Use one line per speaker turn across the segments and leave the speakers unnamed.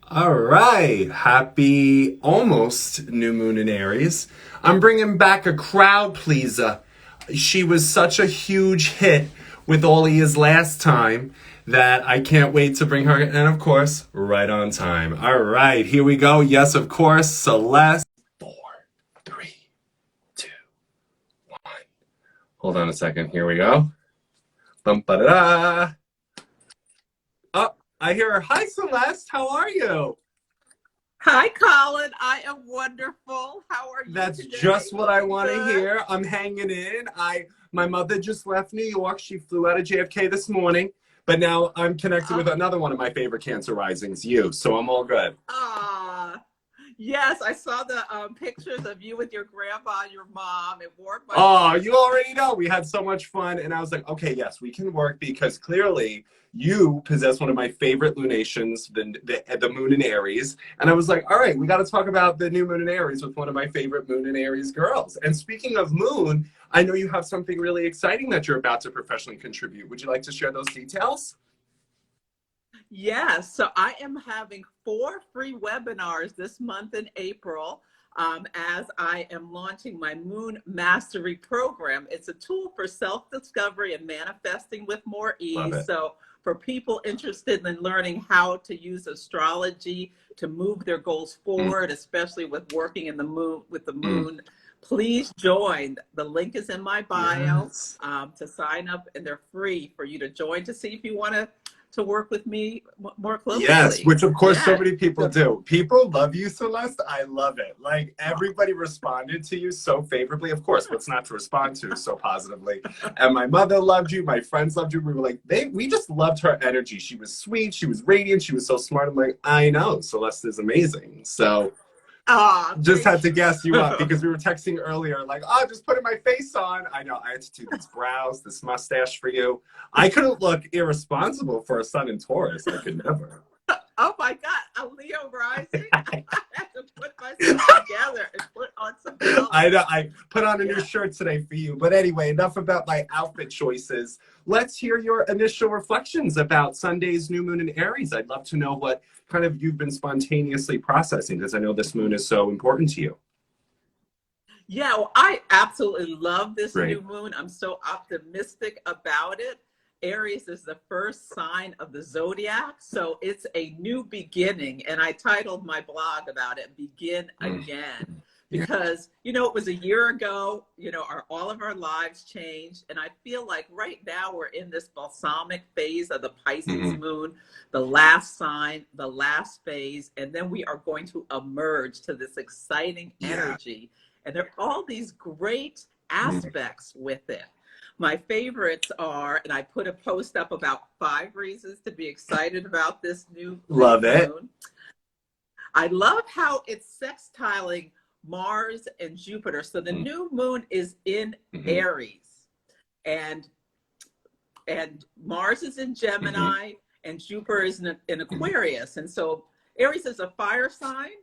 All right. Happy almost new moon in Aries. I'm bringing back a crowd pleaser. She was such a huge hit with All Ears last time that I can't wait to bring her. And of course, right on time. All right. Here we go. Yes, of course. Celeste. Four, three, two, one. Hold on a second. Here we go. Bum, ba, da, da. Oh, I hear her. Hi, Celeste. How are you?
Hi, Colin. I am wonderful. How are you
That's
today?
just what I
Looking
want to
good?
hear. I'm hanging in. My mother just left New York. She flew out of JFK this morning, but now I'm connected with
Uh,
another one of my favorite Cancer risings, you. So I'm all good.
ah, yes, I saw the pictures of you with your grandma and your mom. It warmed my
Oh,
heart.
you already know. We had so much fun, and I was like, okay, yes, we can work because clearly you possess one of my favorite lunations, the moon in Aries. And I was like, all right, we got to talk about the new moon in Aries with one of my favorite moon in Aries girls. And speaking of moon, I know you have something really exciting that you're about to professionally contribute. Would you like to share those details?
Yes, so I am having 4 free webinars this month in April as I am launching my Moon Mastery program. It's a tool for self-discovery and manifesting with more
Love
ease.
it.
So for people interested in learning how to use astrology to move their goals
Mm,
forward, especially with working in the moon with the
mm.
moon, please join. The link is in my bio
Yes.
to sign up, and they're free for you to join to see if you want to work with me more
Yes,
closely.
which of course so
Yeah.
many people
So,
do. People love you, Celeste. I love it. Like everybody responded to you so favorably. Of course, what's not to respond to so positively? And my mother loved you. My friends loved you. We were like, we just loved her energy. She was sweet. She was radiant. She was so smart. I'm like, I know, Celeste is amazing. So just
thank
had to gas
you.
you up because we were texting earlier, like, oh, just putting my face on. I know I had to do these brows, this mustache for you. I couldn't look irresponsible for a sun in Taurus. I could never.
Oh my God, a Leo rising. I had to put myself together and put on some
I
color.
know I put on a new
Yeah.
shirt today for you. But anyway, enough about my outfit choices. Let's hear your initial reflections about Sunday's new moon in Aries. I'd love to know what kind of you've been spontaneously processing because I know this moon is so important to you.
Yeah, well, I absolutely love this new
Great.
moon. I'm so optimistic about it. Aries is the first sign of the zodiac, so it's a new beginning. And I titled my blog about it, Begin
Mm,
Again,
yeah.
because, it was a year ago, all of our lives changed. And I feel like right now we're in this balsamic phase of the Pisces
Mhm.
moon, the last sign, the last phase, and then we are going to emerge to this exciting
Yeah.
energy, and there are all these great
Mm.
aspects with it. My favorites are, and I put a post up about 5 reasons to be excited about this new
Love it.
moon. I love how it's sextiling Mars and Jupiter. So the
Mm.
new moon is in
Mhm.
Aries, and and Mars is in
Mhm.
Gemini, and Jupiter is in
Mhm.
Aquarius. And so Aries is a fire sign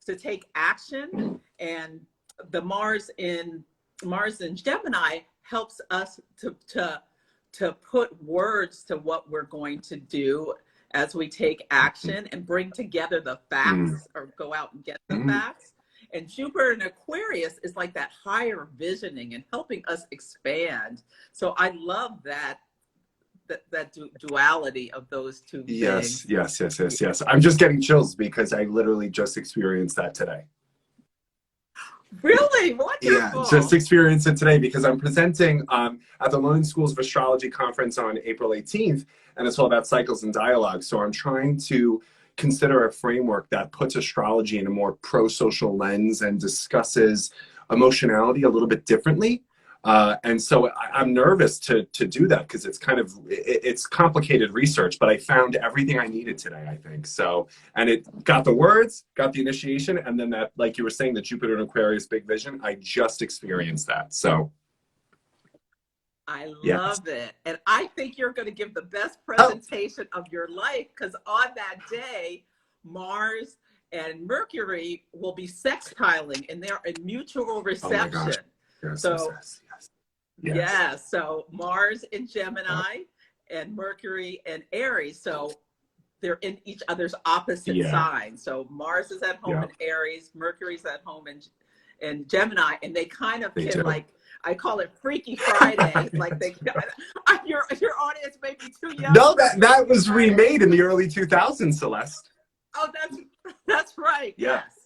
to take action, and the Mars in Gemini helps us to put words to what we're going to do as we take action and bring together the
Mm.
facts or go out and get the
Mm.
facts. And Jupiter in Aquarius is like that higher visioning and helping us expand. So I love that duality of those two
Yes,
things.
yes, yes, yes, yes. I'm just getting chills because I literally just experienced that today.
Really
Yeah, just
wonderful.
experienced it today because I'm presenting at the London Schools of Astrology conference on April 18th, and it's all about cycles and dialogue. So I'm trying to consider a framework that puts astrology in a more pro-social lens and discusses emotionality a little bit differently. And so I'm nervous to do that because it's kind of it's complicated research, but I found everything I needed today, I think. So, and it got the words, got the initiation, and then that, like you were saying, the Jupiter and Aquarius big vision, I just experienced that. So,
I
yes.
love it. And I think you're going to give the best
Oh,
presentation of your life because on that day, Mars and Mercury will be sextiling and they're in mutual
oh my gosh.
reception.
Yes, yes,
So,
yes, yes. Yes.
yeah, so Mars in Gemini and Mercury in Aries. So they're in each other's opposite
Yeah.
signs. So Mars is at home in Aries, Mercury's at home in Gemini, and they kind of can like, I call it Freaky Friday. Like your audience may be too young.
No, that was remade in the early 2000s, Celeste.
Oh, that's right.
Yeah.
Yes.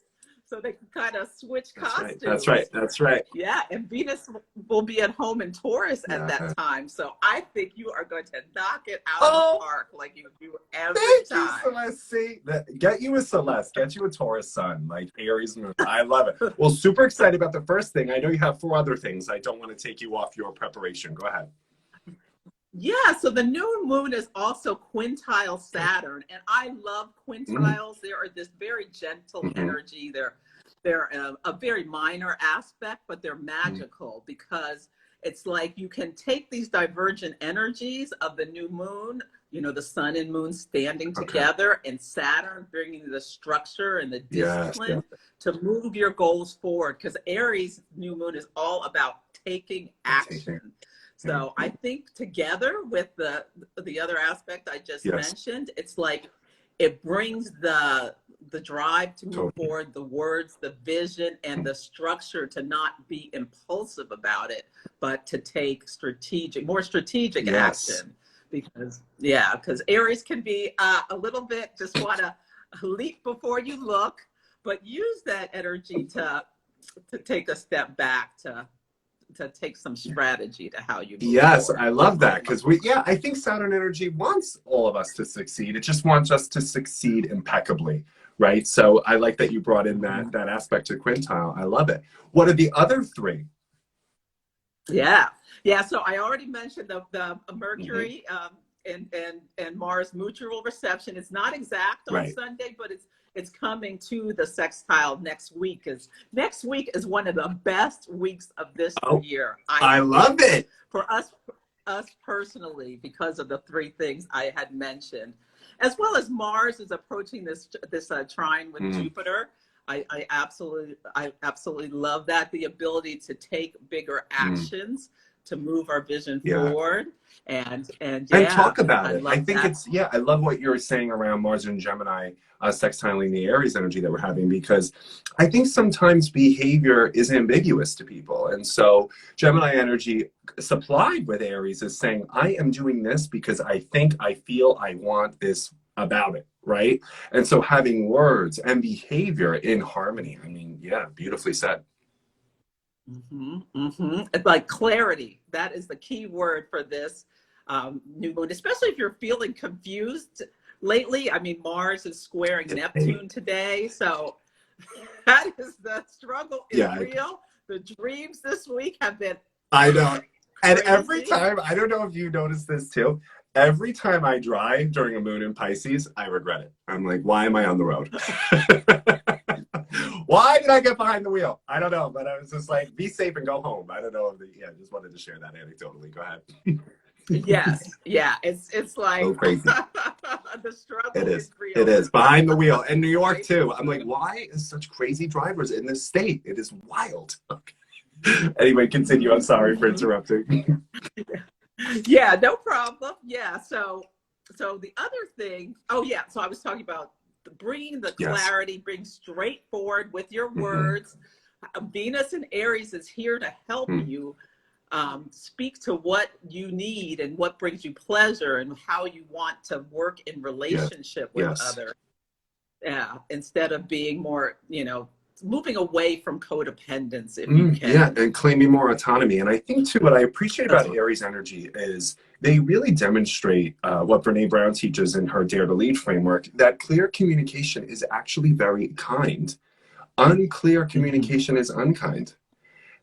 So they can kind of switch costumes.
That's right. That's right.
Yeah, and Venus will be at home in Taurus at that time. So I think you are going to knock it out of the park like you do every time.
Thank you, Celeste. See, get you a Celeste, get you a Taurus sun, like Aries Moon. I love it. Well, super excited about the first thing. I know you have 4 other things. I don't want to take you off your preparation. Go ahead.
Yeah, so the new moon is also Quintile Saturn, and I love quintiles. They are this very gentle energy. They're a very minor aspect, but they're magical because it's like you can take these divergent energies of the new moon, you know, the sun and moon standing together, and Saturn bringing the structure and the discipline to move your goals forward. Because Aries new moon is all about taking action. So I think together with the other aspect I just mentioned, it's like it brings the drive to move forward, the words, the vision, and the structure to not be impulsive about it, but to take more strategic action. Because Aries can be a little bit just want to leap before you look, but use that energy to take a step back, to take some strategy to how you move forward.
I love that because I think Saturn energy wants all of us to succeed. It just wants us to succeed impeccably, right? So I like that you brought in that aspect to Quintile. I love it. What are the other 3?
Yeah. So I already mentioned the Mercury and Mars mutual reception. It's not exact on Sunday, but it's coming to the sextile next week. Next week is one of the best weeks of this year.
I love it.
For us personally, because of the 3 things I had mentioned, as well as Mars is approaching this trine with Jupiter. I absolutely love that, the ability to take bigger actions to move our vision forward and
talk about it. I think I love what you're saying around Mars and Gemini sextiling the Aries energy that we're having, because I think sometimes behavior is ambiguous to people. And so Gemini energy supplied with Aries is saying, I am doing this because I think, I feel, I want this about it, right? And so having words and behavior in harmony, I mean, beautifully said.
It's like clarity. That is the key word for this new moon, especially if you're feeling confused lately. I mean, Mars is squaring Neptune today, so that is the struggle is real. The dreams this week have been
I know. And
crazy.
Every time, I don't know if you noticed this too, every time I drive during a moon in Pisces, I regret it. I'm like, why am I on the road? Why did I get behind the wheel? I don't know, but I was just like, be safe and go home. I don't know. Just wanted to share that anecdotally. Go ahead.
It's like
so crazy.
The struggle is real.
It is behind the wheel. And New York too. I'm like, why is such crazy drivers in this state? It is wild. Anyway, continue. I'm sorry for interrupting.
No problem. So the other thing, so I was talking about bringing the clarity, bring straightforward with your words. Venus and Aries is here to help you speak to what you need and what brings you pleasure and how you want to work in relationship with others. Instead of being more, moving away from codependence if you can.
And claiming more autonomy. And I think too, what I appreciate about Aries energy is they really demonstrate what Brene Brown teaches in her Dare to Lead framework, that clear communication is actually very kind. Unclear communication is unkind.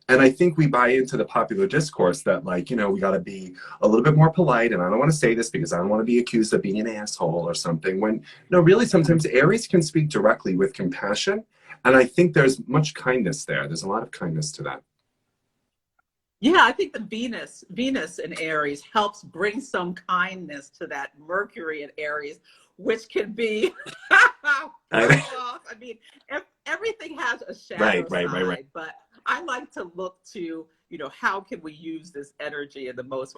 And I think we buy into the popular discourse that, like, we got to be a little bit more polite. And I don't want to say this because I don't want to be accused of being an asshole or something. When, no, really, sometimes Aries can speak directly with compassion. And I think there's much kindness there. There's a lot of kindness to that.
Yeah, I think the Venus in Aries helps bring some kindness to that Mercury in Aries, which can be off. I mean, everything has a shadow side, right. But I like to look to, how can we use this energy in the most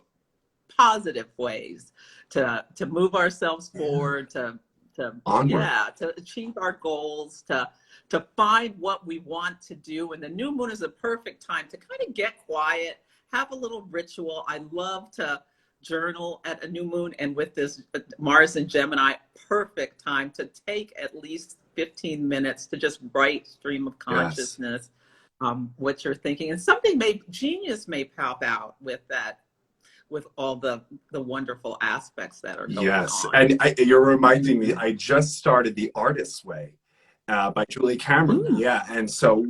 positive ways to move ourselves forward, to
Onward.
to achieve our goals, to find what we want to do. And the new moon is a perfect time to kind of get quiet, have a little ritual. I love to journal at a new moon, and with this Mars in Gemini, perfect time to take at least 15 minutes to just write stream of consciousness, what you're thinking, and something genius may pop out with that, with all the wonderful aspects that are going on.
And you're reminding me, I just started The Artist's Way by Julie Cameron. And so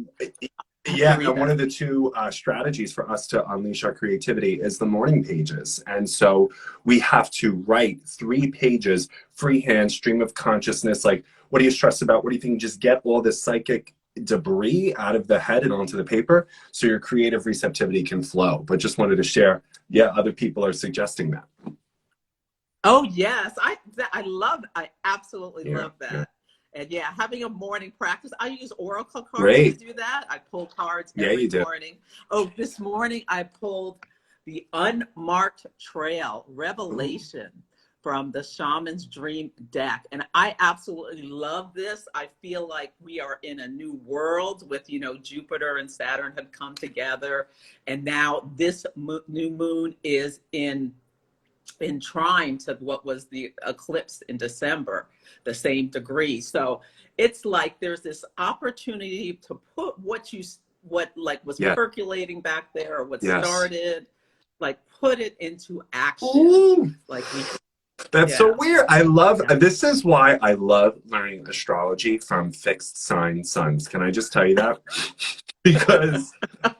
and one of the two strategies for us to unleash our creativity is the morning pages. And so we have to write 3 pages, freehand, stream of consciousness, like, what are you stressed about? What do you think? Just get all this psychic debris out of the head and onto the paper so your creative receptivity can flow. But just wanted to share, other people are suggesting that.
Oh yes, I absolutely love that. And having a morning practice. I use oracle cards to do that. I pull cards every morning. Oh, this morning I pulled the Unmarked Trail Revelation from the Shaman's Dream deck. And I absolutely love this. I feel like we are in a new world with, Jupiter and Saturn have come together. And now this new moon is in trine to what was the eclipse in December, the same degree. So it's like there's this opportunity to put what was percolating back there, or what started, like put it into action.
Ooh.
Like
that's so weird. I love, this is why I love learning astrology from fixed sign suns. Can I just tell you that? Because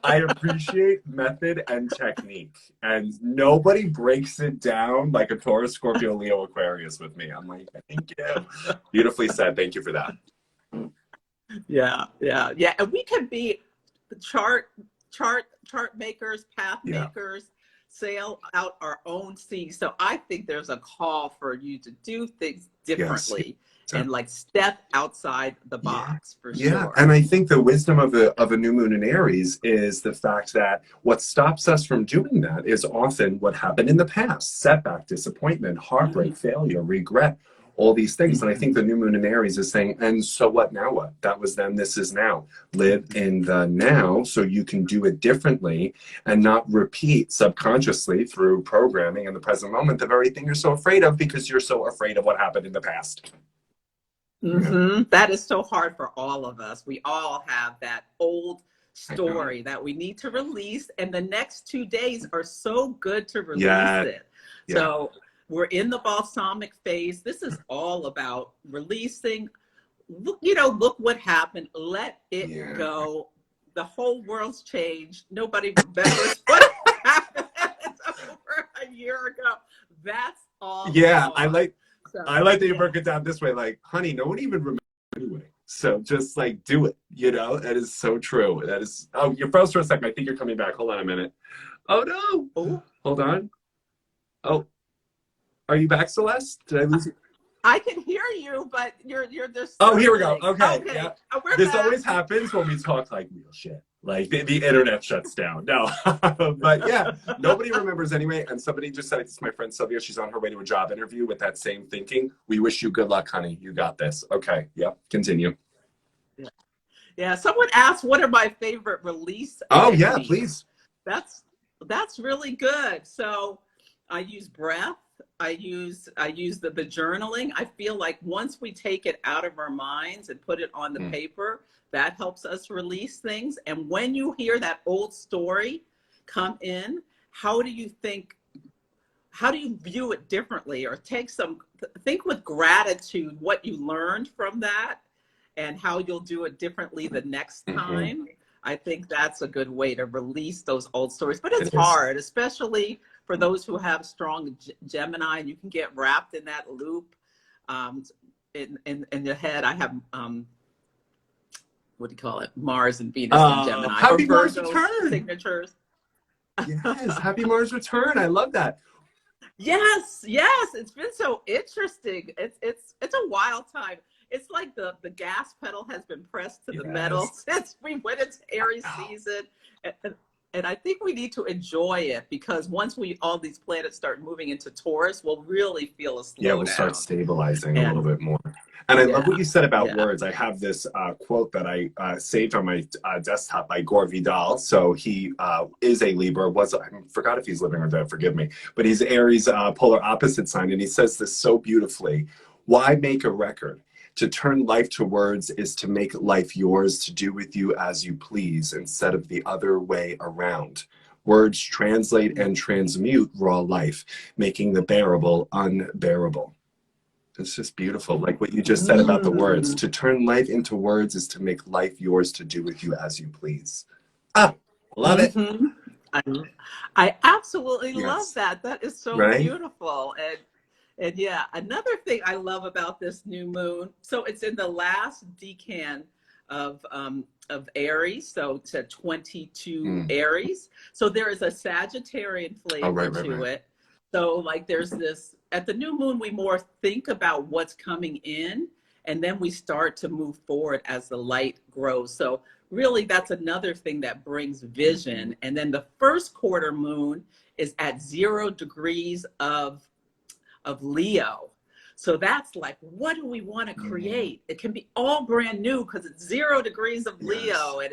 I appreciate method and technique, and nobody breaks it down like a Taurus, Scorpio, Leo, Aquarius with me. I'm like, thank you. Beautifully said. Thank you for that.
Yeah. And we can be chart makers, path makers, sail out our own sea. So I think there's a call for you to do things differently. And like step outside the box for sure.
And I think the wisdom of a new moon in Aries is the fact that what stops us from doing that is often what happened in the past: setback, disappointment, heartbreak, failure, regret, all these things. And I think the new moon in Aries is saying, and so what, now what? That was then, this is now. Live in the now so you can do it differently and not repeat subconsciously through programming in the present moment the very thing you're so afraid of because you're so afraid of what happened in the past.
That is so hard for all of us. We all have that old story that we need to release, and the next 2 days are so good to release it. So we're in the balsamic phase. This is all about releasing. Look what happened. Let it go. The whole world's changed. Nobody remembers what happened over a year ago. That's all.
I like that you broke it down this way. Like, honey, no one even remembers anyway. So just like do it. That is so true. That is. Oh, you're froze for a second. I think you're coming back. Hold on a minute. Oh no. Oh, hold on. Oh, are you back, Celeste? Did I lose you?
I can hear you, but you're just.
Oh, here we go. Okay.
Yeah.
This always happens when we talk like real shit. Like the internet shuts down. No, but nobody remembers anyway. And somebody just said it to my friend Sylvia. She's on her way to a job interview with that same thinking. We wish you good luck, honey. You got this. Okay. Yep. Continue.
Yeah. Someone asked, what are my favorite release?
Oh techniques? Yeah, please.
That's really good. So I use breath. I use the journaling. I feel like once we take it out of our minds and put it on the paper, that helps us release things. And when you hear that old story come in, how do you view it differently, or think with gratitude what you learned from that and how you'll do it differently the next time. I think that's a good way to release those old stories. But it's hard, especially for those who have strong Gemini, and you can get wrapped in that loop in your head. I have, what do you call it? Mars and Venus and Gemini.
Happy Mars return.
Signatures.
Yes, happy Mars return. I love that.
Yes. It's been so interesting. It's a wild time. It's like the gas pedal has been pressed to the metal since we went into Aries season. And I think we need to enjoy it, because once all these planets start moving into Taurus, we'll really feel a
Yeah, we'll start
slowdown.
stabilizing a little
And
bit more. And I love what
yeah,
you said about
yeah.
words. I have this quote that I saved on my desktop by Gore Vidal. So he is a Libra. I forgot if he's living or dead, forgive me. But he's Aries polar opposite sign. And he says this so beautifully. Why make a record? To turn life to words is to make life yours, to do with you as you please, instead of the other way around. Words translate and transmute raw life, making the bearable unbearable. It's just beautiful. Like what you just said about the words.
Mm.
To turn life into words is to make life yours, to do with you as you please. Ah, love it.
Mm-hmm. I, I absolutely love
Yes.
that. That is so
Right?
beautiful. And yeah, another thing I love about this new moon, so it's in the last decan of Aries, so it's a 22 Aries. So there is a Sagittarian
Oh,
flavor
right, right,
to
right.
it. So like there's this, at the new moon, we more think about what's coming in, and then we start to move forward as the light grows. So really that's another thing that brings vision. And then the first quarter moon is at 0 degrees of Leo. So that's like, what do we want to create? It can be all brand new because it's 0 degrees of Leo, and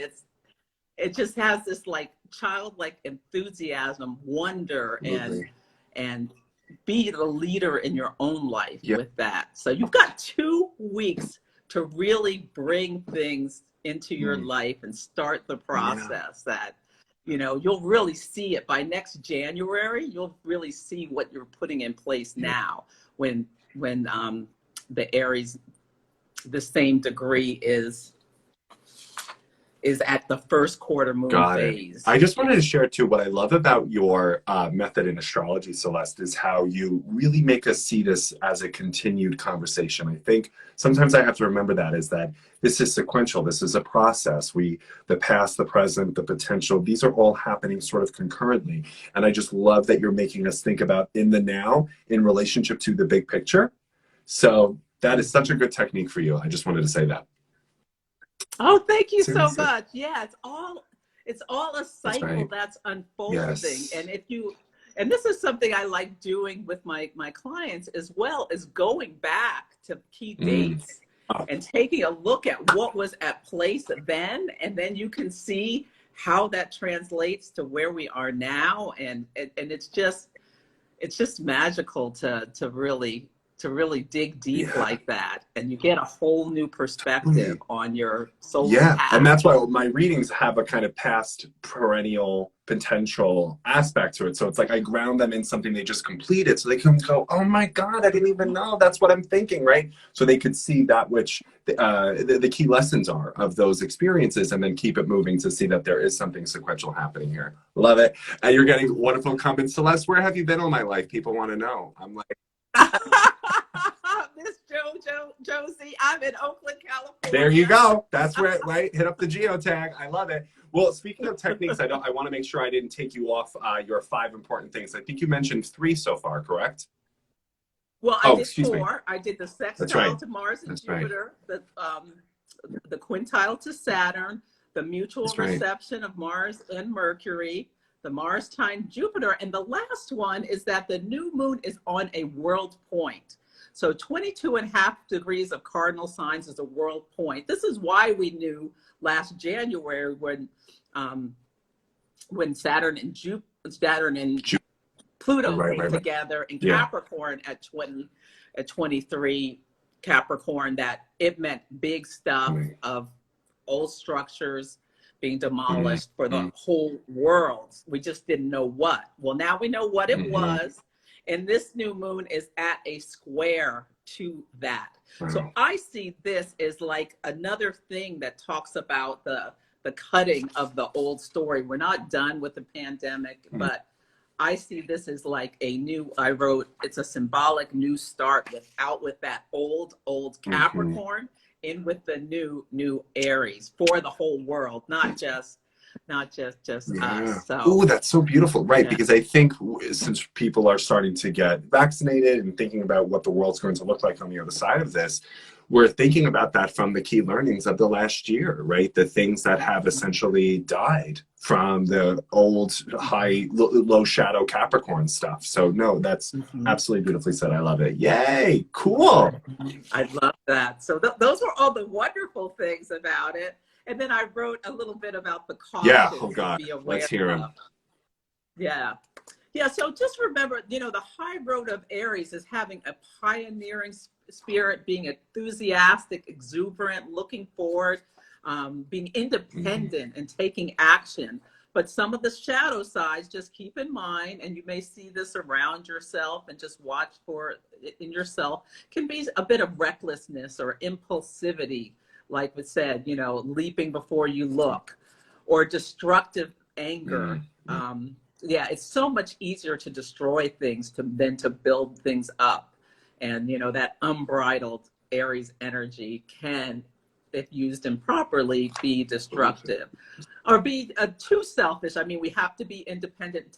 it just has this like childlike enthusiasm, wonder, and be the leader in your own life with that. So you've got 2 weeks to really bring things into your life and start the process that, you know, you'll really see it by next January. You'll really see what you're putting in place now when the Aries, the same degree is at the first quarter moon
Got
phase.
it. I just wanted to share too, what I love about your method in astrology, Celeste, is how you really make us see this as a continued conversation. I think sometimes I have to remember that, is that this is sequential. This is a process. The past, the present, the potential, these are all happening sort of concurrently. And I just love that you're making us think about in the now in relationship to the big picture. So that is such a good technique for you. I just wanted to say that.
Oh, thank you so
Seriously.
much. Yeah, it's all a cycle that's unfolding.
Yes.
And this is something I like doing with my clients as well, is going back to key dates and taking a look at what was at place then, and then you can see how that translates to where we are now, and it's just magical to really dig deep like that, and you get a whole new perspective on your soul's path.
And that's why my readings have a kind of past perennial potential aspect to it. So it's like I ground them in something they just completed, so they can go, oh my God, I didn't even know that's what I'm thinking, right? So they could see that which the key lessons are of those experiences, and then keep it moving to see that there is something sequential happening here. Love it. And you're getting wonderful comments. Celeste, where have you been all my life? People want to know. I'm like,
Miss Josie, I'm in Oakland, California.
There you go. That's where, right? Hit up the geotag. I love it. Well, speaking of techniques, I want to make sure I didn't take you off your 5 important things. I think you mentioned 3 so far, correct?
Well, I did 4. I did the sextile to Mars and Jupiter, the quintile to Saturn, the mutual reception of Mars and Mercury, the Mars trine Jupiter, and the last one is that the new moon is on a world point. So 22.5 degrees of cardinal signs is a world point. This is why we knew last January when Saturn and Pluto came together in Capricorn at 23 Capricorn, that it meant big stuff of old structures being demolished for the whole world. We just didn't know what. Well, now we know what it was. And this new moon is at a square to that. So I see this as like another thing that talks about the cutting of the old story. We're not done with the pandemic, but I see this as like I wrote, it's a symbolic new start with that old Capricorn in with the new Aries for the whole world, not just us. So.
Oh, that's so beautiful, right? Because I think since people are starting to get vaccinated and thinking about what the world's going to look like on the other side of this, we're thinking about that from the key learnings of the last year, right? The things that have essentially died from the old low shadow Capricorn stuff. So no, that's absolutely beautifully said. I love it. Yay, cool.
I love that. So those were all the wonderful things about it. And then I wrote a little bit about the cautions
oh God,
to be aware
let's hear 'em.
of. Yeah. Yeah, so just remember, you know, the high road of Aries is having a pioneering spirit, being enthusiastic, exuberant, looking forward, being independent and taking action. But some of the shadow sides, just keep in mind, and you may see this around yourself and just watch for it in yourself, can be a bit of recklessness or impulsivity, like we said, you know, leaping before you look, or destructive anger. Yeah, it's so much easier to destroy things than to build things up. And, you know, that unbridled Aries energy can, if used improperly, be destructive or be too selfish. I mean, we have to be independent,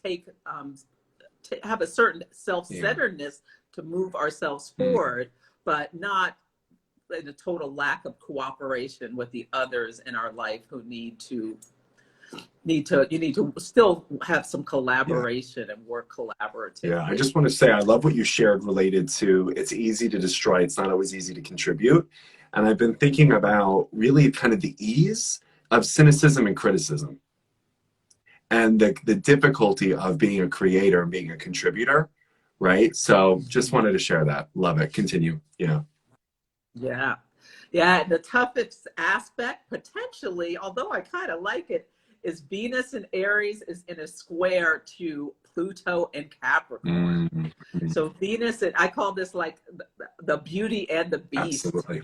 have a certain self-centeredness to move ourselves forward, but not in a total lack of cooperation with the others in our life who you need to still have some collaboration and work collaboratively.
Yeah, I just want to say I love what you shared related to it's easy to destroy, it's not always easy to contribute. And I've been thinking about really kind of the ease of cynicism and criticism and the difficulty of being a creator and being a contributor, right? So just wanted to share that. Love it. Continue. Yeah.
Yeah. Yeah. The toughest aspect, potentially, although I kind of like it, is Venus in Aries is in a square to Pluto and Capricorn. So Venus, and I call this like the beauty and the beast.
Absolutely.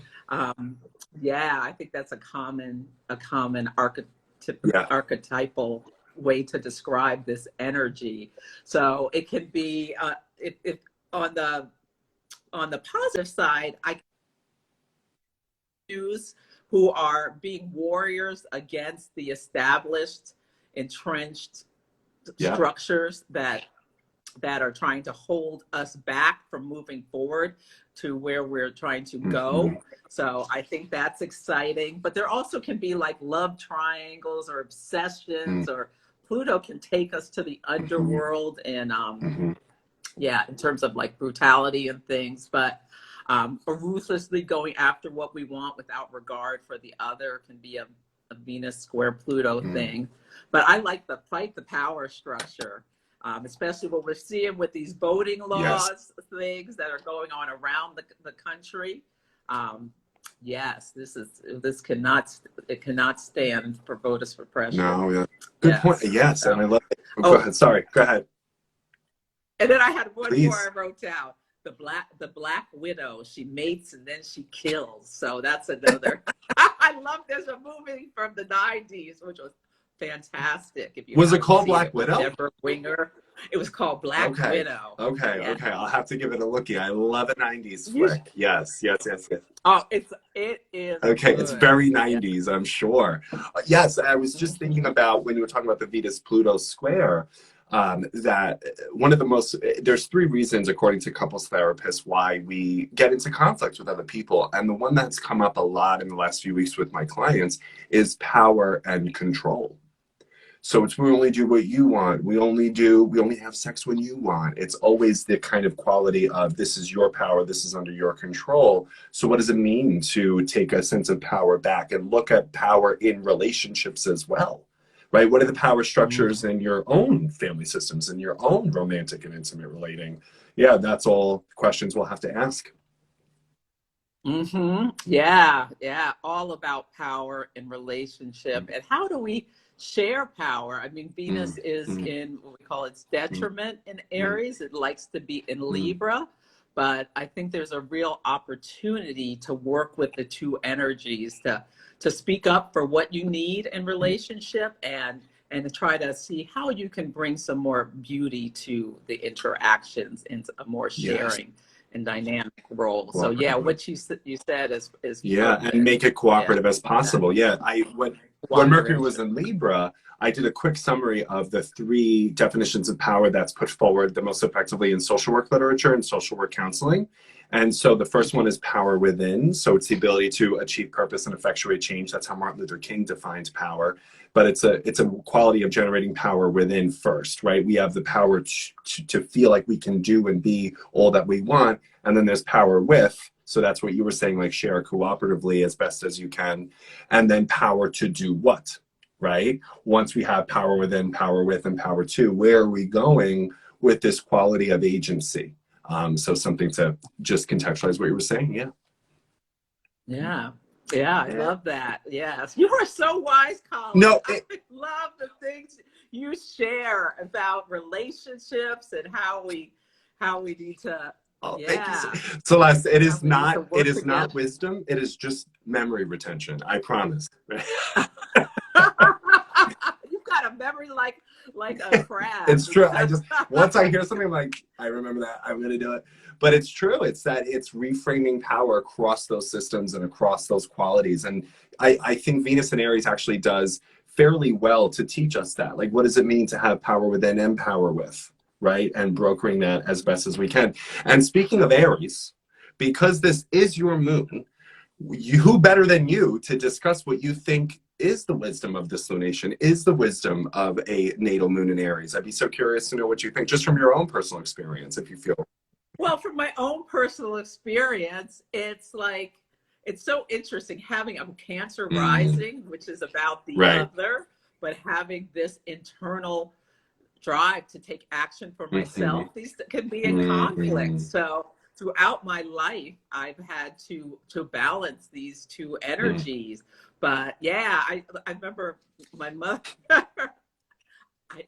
Yeah, I think that's a common archetypal way to describe this energy. So it can be if on the positive side, I choose who are being warriors against the established, entrenched structures that are trying to hold us back from moving forward to where we're trying to go. So I think that's exciting. But there also can be like love triangles or obsessions, or Pluto can take us to the underworld and in terms of like brutality and things. But ruthlessly going after what we want without regard for the other can be a Venus square Pluto thing. But I like the power structure, especially what we're seeing with these voting laws, things that are going on around the country. This cannot stand for voter suppression.
No, good point. Yes, and I love it. Go ahead. Sorry, go ahead.
And then I had one more I wrote down. The black widow, she mates and then she kills. So that's another. I love there's a movie from the 90s, which was fantastic. If you
was it called Black Widow?
Deborah Winger. It was called Black Widow.
Okay. I'll have to give it a lookie. I love a 90s flick. Yes.
Oh, it is.
Okay,
good.
It's very 90s, I'm sure. Yes, I was just thinking about when you were talking about the Venus-Pluto square, that one of the there's 3 reasons, according to couples therapists, why we get into conflict with other people. And the one that's come up a lot in the last few weeks with my clients is power and control. So it's we only do what you want. We only have sex when you want. It's always the kind of quality of this is your power, this is under your control. So what does it mean to take a sense of power back and look at power in relationships as well? Right? What are the power structures in your own family systems, in your own romantic and intimate relating? Yeah, that's all questions we'll have to ask.
Yeah. All about power and relationship. And how do we share power? I mean, Venus is in what we call its detriment in Aries. It likes to be in Libra. But I think there's a real opportunity to work with the 2 energies to speak up for what you need in relationship and to try to see how you can bring some more beauty to the interactions into a more sharing and dynamic role. So what you said is perfect.
And make it cooperative as possible. When Mercury was in Libra, I did a quick summary of the 3 definitions of power that's put forward the most effectively in social work literature and social work counseling. And so the first one is power within. So it's the ability to achieve purpose and effectuate change. That's how Martin Luther King defines power. But it's a quality of generating power within first, right? We have the power to feel like we can do and be all that we want. And then there's power with. So that's what you were saying, like share cooperatively as best as you can. And then power to do what, right? Once we have power within, power with, and power to, where are we going with this quality of agency? So something to just contextualize what you were saying. Yeah.
Yeah. Yeah, I love that. Yes. You are so wise, Colin.
No,
I love the things you share about relationships and how we need to
Celeste, it
how
is
we need to
not
work
not
together.
wisdom. It is just memory retention. I promise.
You've got a memory like a crab.
It's true. I just once I hear something, I'm like, I remember that. I'm gonna do it. But it's true. It's that it's reframing power across those systems and across those qualities. And I think Venus and Aries actually does fairly well to teach us that. Like, what does it mean to have power within and power with, right? And brokering that as best as we can. And speaking of Aries, because this is your moon, who better than you to discuss what you think is the wisdom of this lunation, is the wisdom of a natal moon in Aries? I'd be so curious to know what you think, just from your own personal experience, if you feel.
Well, from my own personal experience, it's like, it's so interesting having a Cancer rising, which is about the
Right.
other, but having this internal drive to take action for myself. These can be in conflict. So throughout my life, I've had to balance these two energies. But yeah, I remember my mother.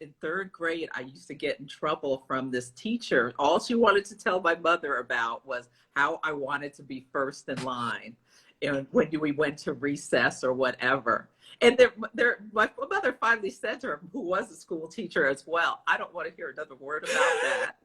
In third grade, I used to get in trouble from this teacher. All she wanted to tell my mother about was how I wanted to be first in line, and when we went to recess or whatever. And my mother finally said to her, who was a school teacher as well, I don't want to hear another word about that.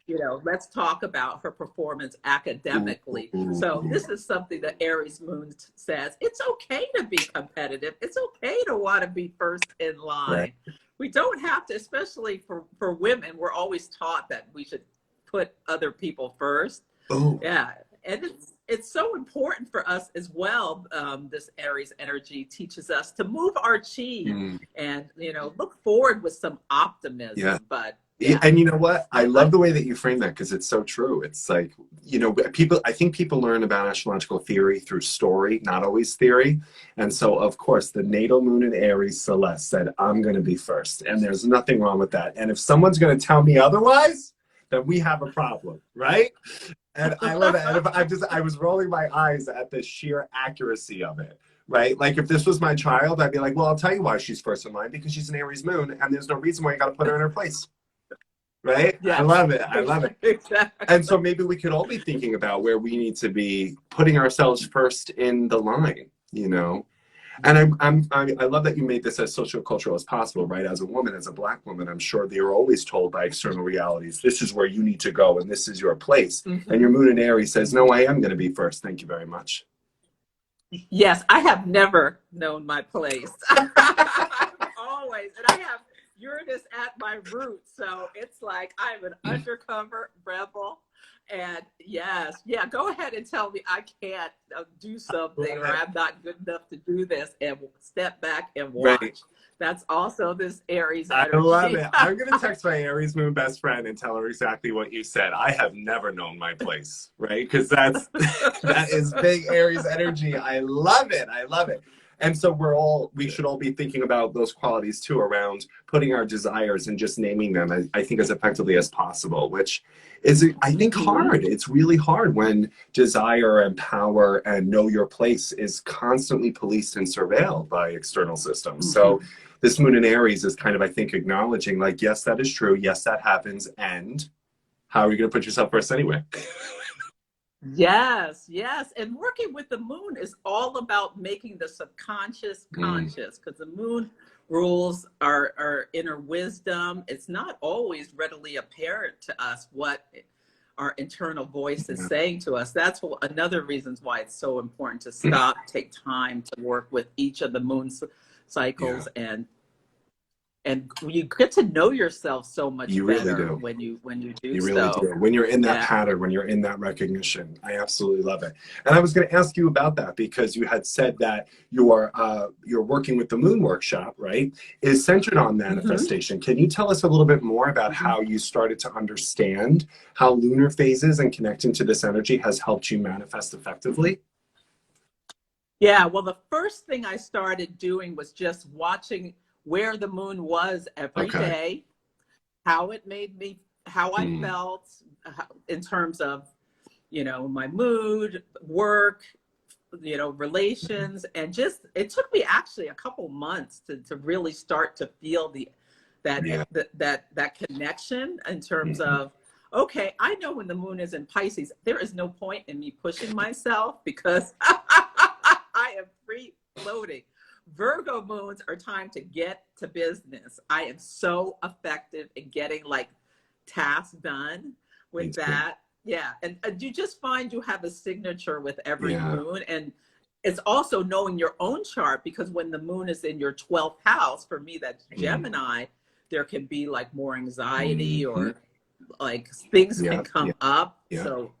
You know, let's talk about her performance academically. So this is something that Aries Moon says. It's okay to be competitive. It's okay to want to be first in line.
Right.
We don't have to, especially for women, we're always taught that we should put other people first.
Oh.
Yeah. And it's so important for us as well. This Aries energy teaches us to move our chi and, you know, look forward with some optimism.
Yeah.
But
yeah. And you know what? I love the way that you frame that, because it's so true. It's like, you know, I think people learn about astrological theory through story, not always theory. And so, of course, the natal moon in Aries, Celeste, said, I'm going to be first. And there's nothing wrong with that. And if someone's going to tell me otherwise, then we have a problem, right? And I love it. And if I was rolling my eyes at the sheer accuracy of it. Right? Like, if this was my child, I'd be like, well, I'll tell you why she's first in line, because she's an Aries moon, and there's no reason why you got to put her in her place. Right? Yeah. I love it. I love it.
Exactly.
And so maybe we could all be thinking about where we need to be putting ourselves first in the line, you know? And I love that you made this as sociocultural as possible, right? As a woman, as a Black woman, I'm sure they are always told by external realities, this is where you need to go and this is your place. And your moon in Aries says, no, I am going to be first. Thank you very much.
Yes, I have never known my place. Always. And I have Uranus at my roots. So it's like I'm an undercover rebel. And yes, yeah, go ahead and tell me I can't do something, or I'm not good enough to do this, and step back and watch. Right. That's also this Aries energy.
I love it. I'm going to text my Aries moon best friend and tell her exactly what you said. I have never known my place, right? Because that is big Aries energy. I love it. I love it. And so we should all be thinking about those qualities too, around putting our desires and just naming them, I think, as effectively as possible, which is, I think, hard. It's really hard when desire and power and know your place is constantly policed and surveilled by external systems. So this moon in Aries is kind of, I think, acknowledging, like, yes, that is true. Yes, that happens. And how are you going to put yourself first anyway?
Yes, yes. And working with the moon is all about making the subconscious conscious, because the moon rules our inner wisdom. It's not always readily apparent to us what our internal voice is saying to us. That's another reason why it's so important to stop, take time to work with each of the moon cycles and you get to know yourself so much
You really
better
do.
when you do
You really
so.
do. When you're in that
Yeah.
pattern, when you're in that recognition, I absolutely love it. And I was going to ask you about that because you had said that you're working with the Moon Workshop, right? Is centered on manifestation. Can you tell us a little bit more about how you started to understand how lunar phases and connecting to this energy has helped you manifest effectively?
Yeah, well, the first thing I started doing was just watching where the moon was every day, how it made me, how I felt in terms of, my mood, work, relations, and just, it took me actually a couple months to really start to feel that connection in terms of, okay, I know when the moon is in Pisces, there is no point in me pushing myself because I am free floating. Virgo moons are time to get to business. I am so effective in getting like tasks done with that. Yeah. And you just find you have a signature with every moon. And it's also knowing your own chart, because when the moon is in your 12th house, for me, that's Gemini, there can be like more anxiety or like things can come up. So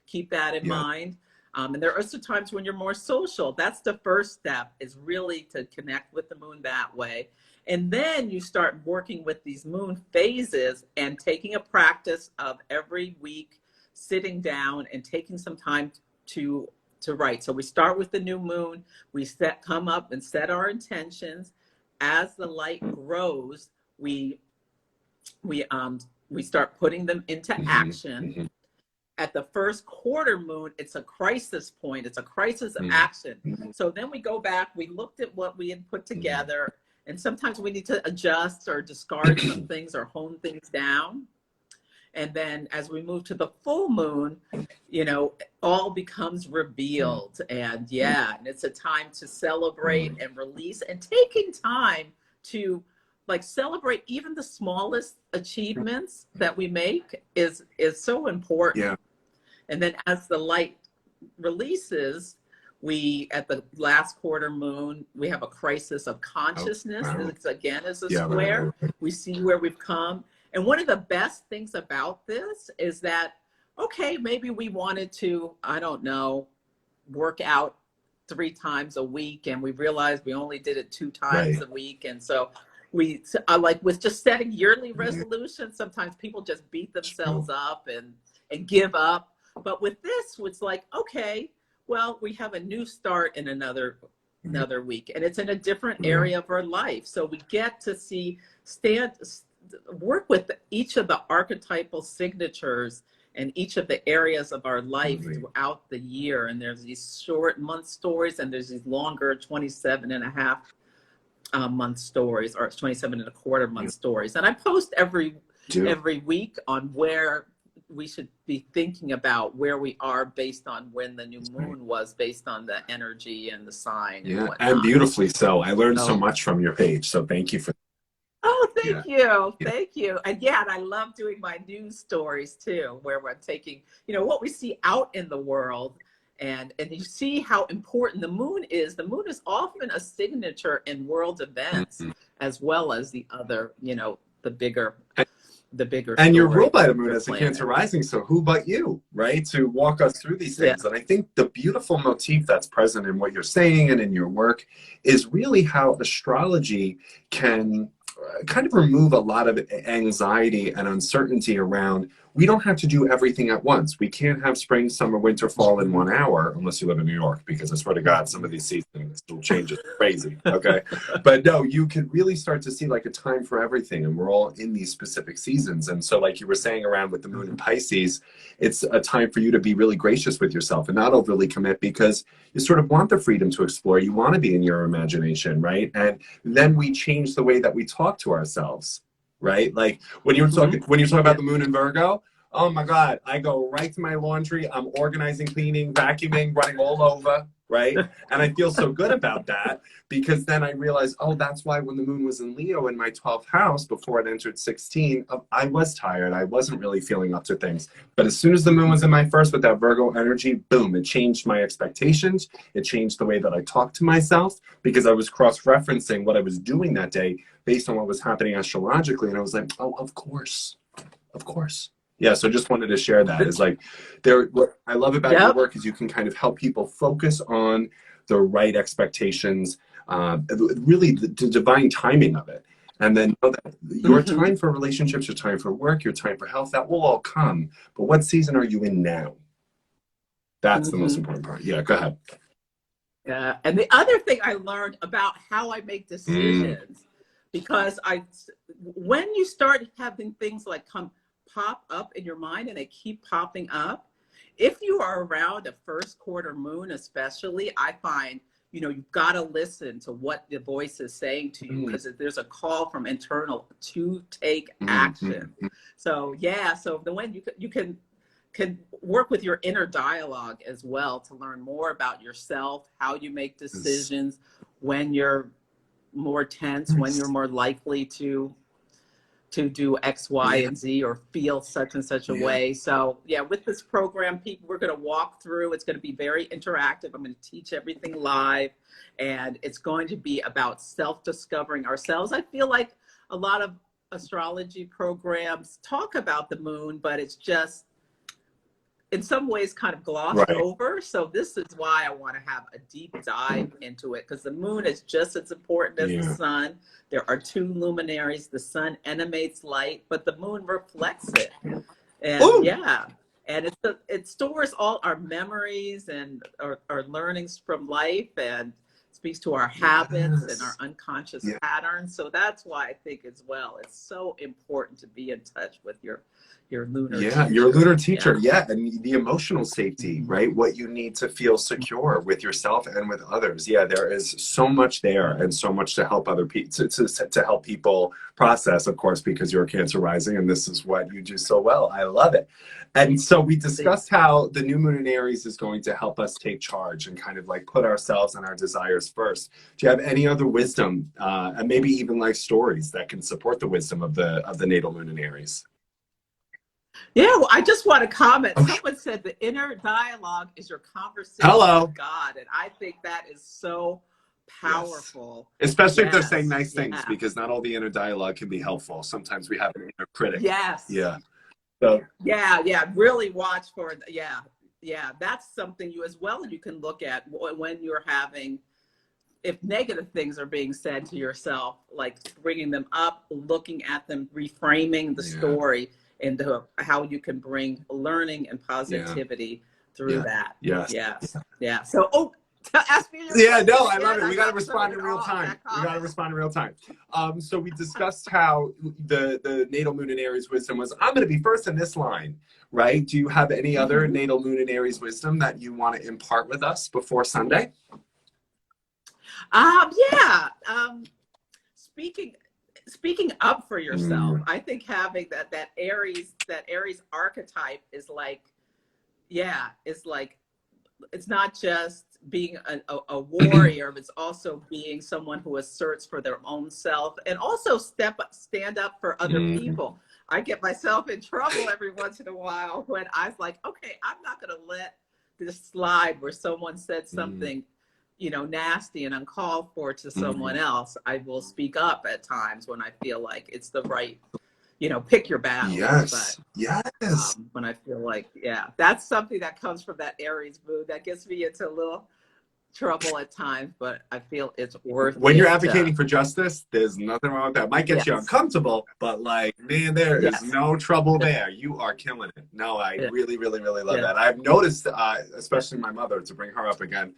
keep that in mind. And there are also times when you're more social. That's the first step, is really to connect with the moon that way. And then you start working with these moon phases and taking a practice of every week sitting down and taking some time to write. So we start with the new moon. We come up and set our intentions. As the light grows, we start putting them into action. At the first quarter moon, it's a crisis point. It's a crisis of action. So then we go back, we looked at what we had put together, and sometimes we need to adjust or discard some things or hone things down. And then as we move to the full moon, all becomes revealed. And and it's a time to celebrate and release, and taking time to like celebrate even the smallest achievements that we make is so important. Yeah. And then as the light releases, at the last quarter moon, we have a crisis of consciousness. It's again is a square. We see where we've come. And one of the best things about this is that, okay, maybe we wanted to, I don't know, work out 3 times a week, and we realized we only did it 2 times a week. And so like with just setting yearly resolutions, sometimes people just beat themselves up and give up. But with this, it's like, okay, well, we have a new start in another week, and it's in a different area of our life. So we get to work with each of the archetypal signatures and each of the areas of our life throughout the year. And there's these short month stories, and there's these longer 27 and a half month stories, or 27 and a quarter month stories. And I post every week on where we should be thinking about where we are based on when the new moon was, based on the energy and the sign. And
beautifully so. I learned so much from your page, so thank you for.
Oh, thank you. Thank you. And and I love doing my news stories too, where we're taking, what we see out in the world, and you see how important the moon is. The moon is often a signature in world events, as well as the other, the bigger
and you're ruled by the moon as a Cancer rising, so who but you, right, to walk us through these things. And I think the beautiful motif that's present in what you're saying and in your work is really how astrology can kind of remove a lot of anxiety and uncertainty around, we don't have to do everything at once. We can't have spring, summer, winter, fall in 1 hour, unless you live in New York, because I swear to God, some of these seasons will change. It's crazy, okay? But no, you can really start to see like a time for everything, and we're all in these specific seasons. And so like you were saying around with the moon in Pisces, it's a time for you to be really gracious with yourself and not overly commit, because you sort of want the freedom to explore. You want to be in your imagination, right? And then we change the way that we talk to ourselves, right? Like when you're talking about the moon in Virgo, oh my God, I go right to my laundry. I'm organizing, cleaning, vacuuming, running all over, right? And I feel so good about that because then I realized, oh, that's why when the moon was in Leo in my 12th house before it entered 16, I was tired. I wasn't really feeling up to things. But as soon as the moon was in my first with that Virgo energy, boom, it changed my expectations. It changed the way that I talked to myself because I was cross-referencing what I was doing that day based on what was happening astrologically. And I was like, oh, of course. Of course. Yeah, so just wanted to share that. Is like what I love about your work is you can kind of help people focus on the right expectations, really the divine timing of it. And then know that your time for relationships, your time for work, your time for health, that will all come. But what season are you in now? That's the most important part. Yeah, go ahead.
Yeah, and the other thing I learned about how I make decisions, because when you start having things like pop up in your mind and they keep popping up, if you are around a first quarter moon especially, I find you've got to listen to what the voice is saying to you, because there's a call from internal to take action. So yeah, so the when you can work with your inner dialogue as well to learn more about yourself, how you make decisions, when you're more tense, when you're more likely to do X, Y, and Z, or feel such and such a way. So yeah, with this program, people, we're going to walk through. It's going to be very interactive. I'm going to teach everything live, and it's going to be about self-discovering ourselves. I feel like a lot of astrology programs talk about the moon, but it's just in some ways kind of glossed over. So this is why I want to have a deep dive into it, because the moon is just as important as the sun. There are two luminaries. The sun emanates light, but the moon reflects it. And and it stores all our memories and our learnings from life, and speaks to our habits and our unconscious patterns. So that's why I think as well, it's so important to be in touch with your lunar teacher.
Your lunar teacher, and the emotional safety, right? What you need to feel secure with yourself and with others. Yeah, there is so much there and so much to help other people to help people process, of course, because you're a Cancer rising, and this is what you do so well. I love it. And so we discussed how the new moon in Aries is going to help us take charge and kind of like put ourselves and our desires first. Do you have any other wisdom, and maybe even like stories that can support the wisdom of the natal moon in Aries?
Yeah, well, I just want to comment. Someone said the inner dialogue is your conversation with God, and I think that is so powerful.
Especially if they're saying nice things, because not all the inner dialogue can be helpful. Sometimes we have an inner critic. Yeah. So
really watch for that's something you as well you can look at when you're having, if negative things are being said to yourself, like bringing them up, looking at them, reframing the story into how you can bring learning and positivity through that. So ask me your question
I love it. We got to respond in real time. So we discussed how the natal moon in Aries wisdom was, I'm going to be first in this line, right? Do you have any other natal moon in Aries wisdom that you want to impart with us before Sunday?
Speaking up for yourself, I think having that Aries archetype is like, it's not just being a warrior, it's also being someone who asserts for their own self, and also stand up for other people. I get myself in trouble every once in a while when I was like, okay, I'm not going to let this slide where someone said something nasty and uncalled for to someone else. I will speak up at times when I feel like it's the right, pick your battles. When I feel like, that's something that comes from that Aries mood that gets me into a little trouble at times, but I feel it's worth it.
When you're advocating for justice, there's nothing wrong with that. Might get you uncomfortable, but like, man, there is no trouble there. You are killing it. No, I really, really, really love that. I've noticed, especially my mother, to bring her up again,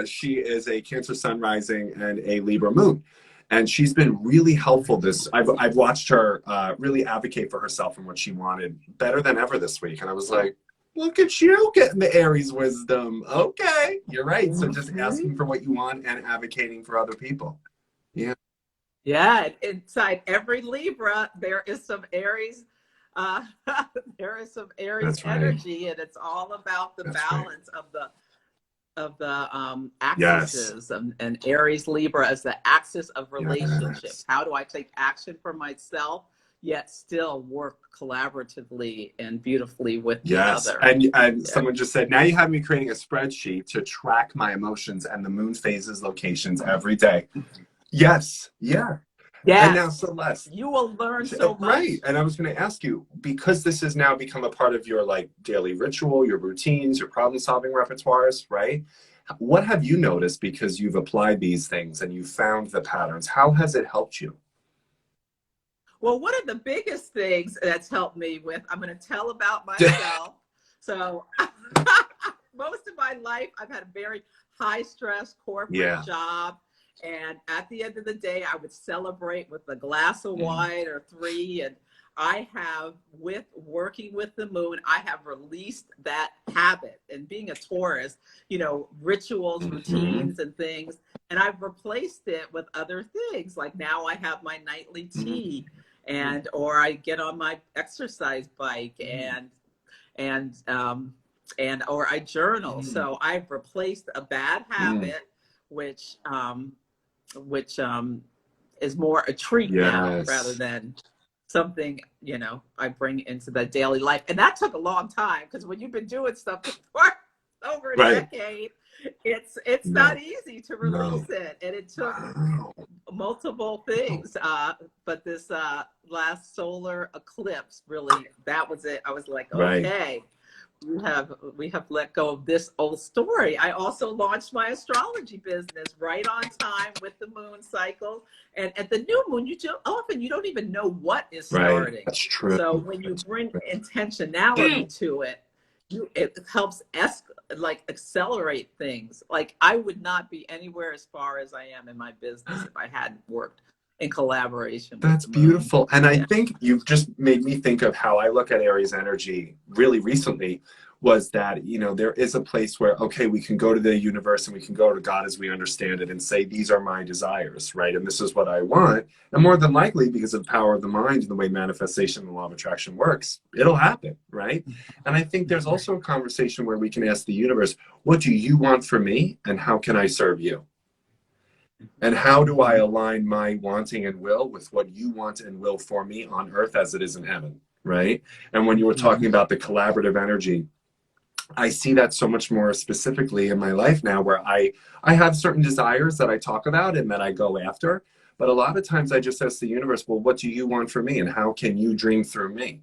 she is a Cancer sun rising and a Libra moon. And she's been really helpful. I've watched her really advocate for herself and what she wanted better than ever this week. And I was like, look at you getting the Aries wisdom. Okay, you're right. So just asking for what you want and advocating for other people.
Yeah, inside every Libra, there is some Aries. There is some Aries energy, and it's all about the balance of
Yes.
axes, and Aries Libra as the axis of relationships.
Yes.
How do I take action for myself, yet still work collaboratively and beautifully with the
Yes.
other?
And
Yeah.
someone just said, now you have me creating a spreadsheet to track my emotions and the moon phases locations every day. Yes. Yeah. And now
Yes,
Celeste.
you will learn so
Right.
much.
And I was going to ask you, because this has now become a part of your like daily ritual, your routines, your problem solving repertoires, right? What have you noticed because you've applied these things and you found the patterns? How has it helped you?
Well, one of the biggest things that's helped me with, I'm going to tell about myself. So most of my life, I've had a very high stress corporate
Yeah.
job. And at the end of the day, I would celebrate with a glass of wine or three. And I have, with working with the moon, I have released that habit. And being a Taurus, you know, rituals, routines, and things. And I've replaced it with other things. Like now I have my nightly tea, and or I get on my exercise bike, and or I journal. So I've replaced a bad habit, which is more a treat now rather
Yes.
than something, you know, I bring into the daily life. And that took a long time, because when you've been doing stuff for over a
Right.
decade, it's
No.
not easy to
No.
release it. And it took
Wow.
multiple things. But this last solar eclipse, really, that was it. I was like,
Right.
okay, we have let go of this old story. I also launched my astrology business right on time with the moon cycle. And at the new moon, you don't even know what is
Right.
starting.
That's true.
So when you
That's
bring
true.
intentionality to it, it helps accelerate things. Like I would not be anywhere as far as I am in my business if I hadn't worked in collaboration with
That's
the moon.
beautiful. And I
Yeah.
think you've just made me think of how I look at Aries energy really recently was that, you know, there is a place where, okay, we can go to the universe and we can go to God as we understand it and say, these are my desires, right? And this is what I want. And more than likely, because of the power of the mind and the way manifestation and the law of attraction works, it'll happen, right? And I think there's also a conversation where we can ask the universe, what do you want for me? And how can I serve you? And how do I align my wanting and will with what you want and will for me on earth as it is in heaven, right? And when you were talking about the collaborative energy, I see that so much more specifically in my life now, where I have certain desires that I talk about and that I go after. But a lot of times I just ask the universe, well, what do you want for me? And how can you dream through me?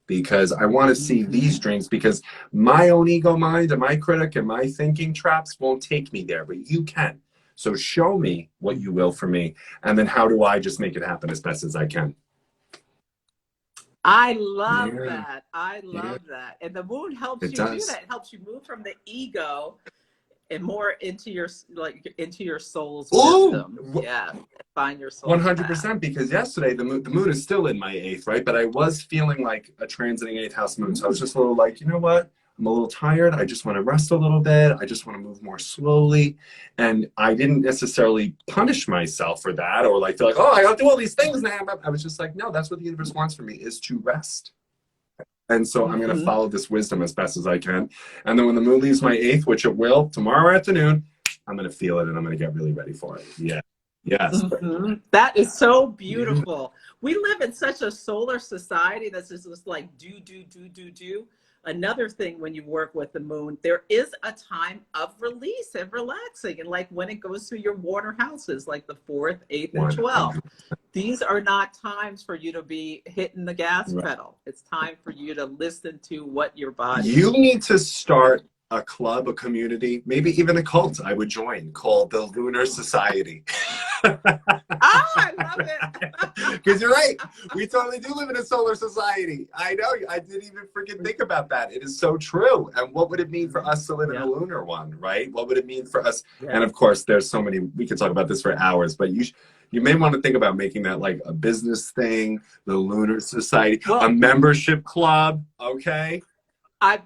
Because I want to see these dreams, because my own ego mind and my critic and my thinking traps won't take me there, but you can. So show me what you will for me. And then how do I just make it happen as best as I can?
I love
Yeah,
that. I
yeah,
love that. And the moon helps
it
you do
does.
that. It helps you move from the ego and more into your soul's
Ooh,
wisdom. Yeah. Find your soul's path.
100%, because yesterday the moon is still in my eighth, right? But I was feeling like a transiting eighth house moon. So I was just a little like, you know what? I'm a little tired. I just want to rest a little bit. I just want to move more slowly. And I didn't necessarily punish myself for that or like feel like, oh, I got to do all these things now. I was just like, no, that's what the universe wants for me, is to rest. And so I'm going to
Mm-hmm.
follow this wisdom as best as I can. And then when the moon leaves my eighth, which it will tomorrow afternoon, I'm going to feel it and I'm going to get really ready for it. Yeah. Yes.
Mm-hmm. That is so
Yeah.
beautiful. We live in such a solar society that's just like do, do, do, do, do. Another thing, when you work with the moon, there is a time of release and relaxing. And like when it goes through your water houses, like the 4th, 8th, and 12th,
100.
these are not times for you to be hitting the gas
Right.
pedal. It's time for you to listen to what your body
You
needs.
need to start a club, a community, maybe even a cult I would join called the Lunar Society.
Ah, I love it.
Because you're right. We totally do live in a solar society. I know. I didn't even freaking think about that. It is so true. And what would it mean for us to live in a
Yeah,
lunar one, right? What would it mean for us?
yeah.
And of course, there's so many, we could talk about this for hours, but you may want to think about making that like a business thing, the Lunar Society, a
Well,
membership club, okay?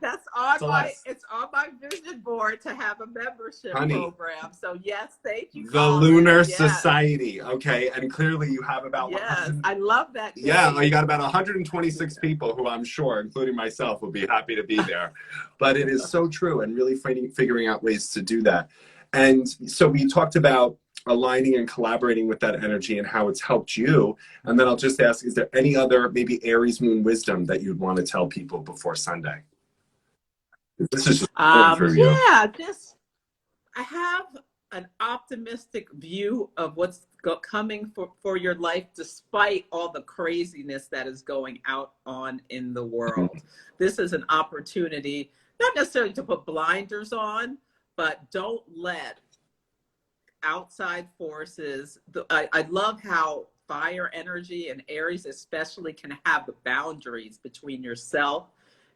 That's on
Celeste.
it's on my vision board to have a membership
Honey,
program. So yes, thank you,
the
Colin.
Lunar
Yes.
Society. Okay. And clearly you have about
Yes.
100.
I love that
Yeah, well, you
name.
got about 126 people who I'm sure, including myself, will be happy to be there. But it is so true, and really figuring out ways to do that. And so we talked about aligning and collaborating with that energy and how it's helped you. And then I'll just ask, is there any other maybe Aries Moon wisdom that you'd want to tell people before Sunday? This is just important for you.
Yeah, just I have an optimistic view of what's coming for your life, despite all the craziness that is going out on in the world. This is an opportunity, not necessarily to put blinders on, but don't let outside forces. I love how fire energy and Aries especially can have the boundaries between yourself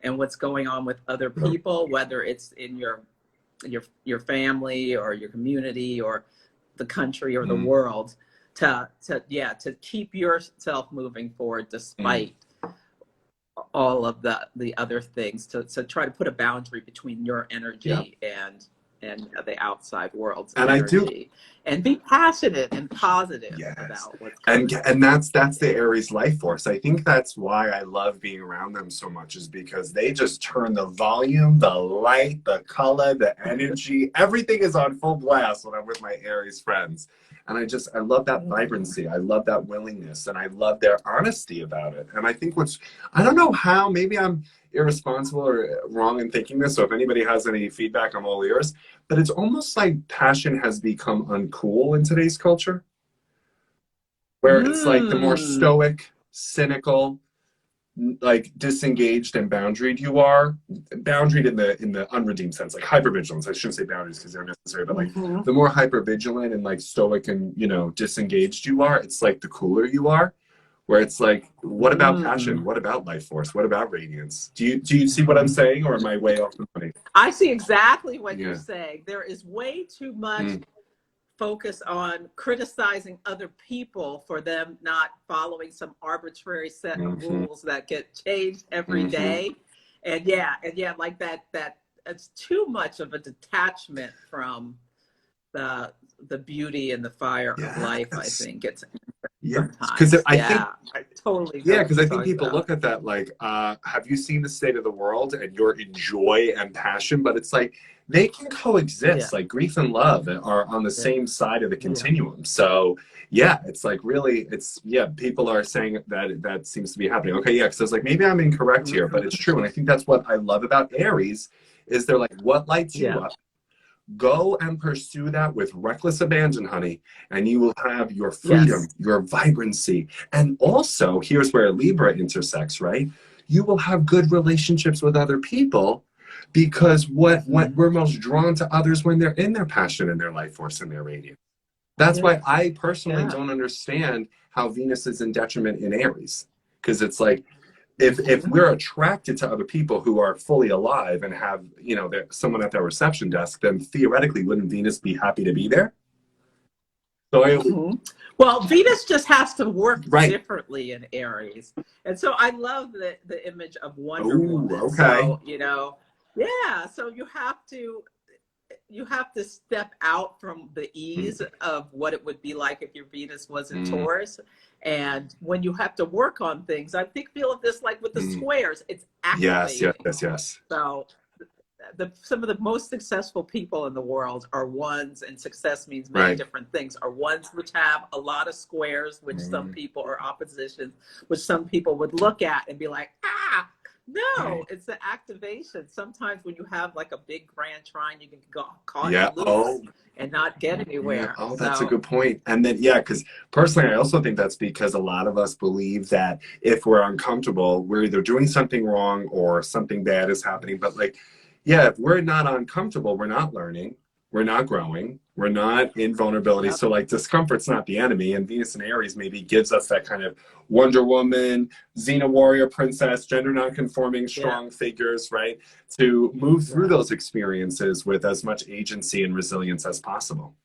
and what's going on with other people, whether it's in your family or your community or the country or the world, to keep yourself moving forward despite all of the other things, to try to put a boundary between your energy and the outside world's
And
energy, and be passionate and positive about what's coming.
And that's the Aries life force. I think that's why I love being around them so much, is because they just turn the volume, the light, the color, the energy, everything is on full blast when I'm with my Aries friends. And I love that vibrancy. I love that willingness, and I love their honesty about it. And I think I don't know how, maybe I'm irresponsible or wrong in thinking this, so if anybody has any feedback, I'm all ears, but it's almost like passion has become uncool in today's culture, where it's like the more stoic, cynical, like disengaged and boundaried you are, boundaried in the unredeemed sense, like hypervigilance. I shouldn't say boundaries because they're necessary, but like the more hypervigilant and like stoic and disengaged you are, it's like the cooler you are. Where it's like, what about passion? What about life force? What about radiance? Do you see what I'm saying, or am I way off the money?
I see exactly what you're saying. There is way too much focus on criticizing other people for them not following some arbitrary set of rules that get changed every day. And like that it's too much of a detachment from the beauty and the fire of life. I think it's
because
I totally
because I think people look at that like, have you seen the state of the world, and you're in joy and passion, but it's like they can coexist. Like grief and love are on the same side of the continuum. So it's like really, people are saying that seems to be happening. Okay, because I was like, maybe I'm incorrect here, but it's true. And I think that's what I love about Aries, is they're like, what lights you up? Go and pursue that with reckless abandon, honey, and you will have your freedom, your vibrancy. And also, here's where Libra intersects, right? You will have good relationships with other people, because what we're most drawn to others when they're in their passion and their life force and their radiance. That's why I personally don't understand how Venus is in detriment in Aries, because it's like, if we're attracted to other people who are fully alive and have, someone at their reception desk, then theoretically, wouldn't Venus be happy to be there? So
well, Venus just has to work differently in Aries. And so I love the image of Wonder Woman.
Okay.
So, so you have to step out from the ease of what it would be like if your Venus was in Taurus. And when you have to work on things, I feel of this like with the squares, it's activating.
Yes.
So some of the most successful people in the world are ones, and success means many different things, are ones which have a lot of squares, which some people, are oppositions, which some people would look at and be like, no, it's the activation. Sometimes when you have like a big grand trine, you can go caught in loops and not get anywhere.
That's a good point. And then, because personally, I also think that's because a lot of us believe that if we're uncomfortable, we're either doing something wrong or something bad is happening. But like, if we're not uncomfortable, we're not learning, we're not growing, we're not in vulnerability. So like, discomfort's not the enemy. And Venus and Aries maybe gives us that kind of Wonder Woman, Xena warrior princess, gender non-conforming, strong figures, right? To move through those experiences with as much agency and resilience as possible.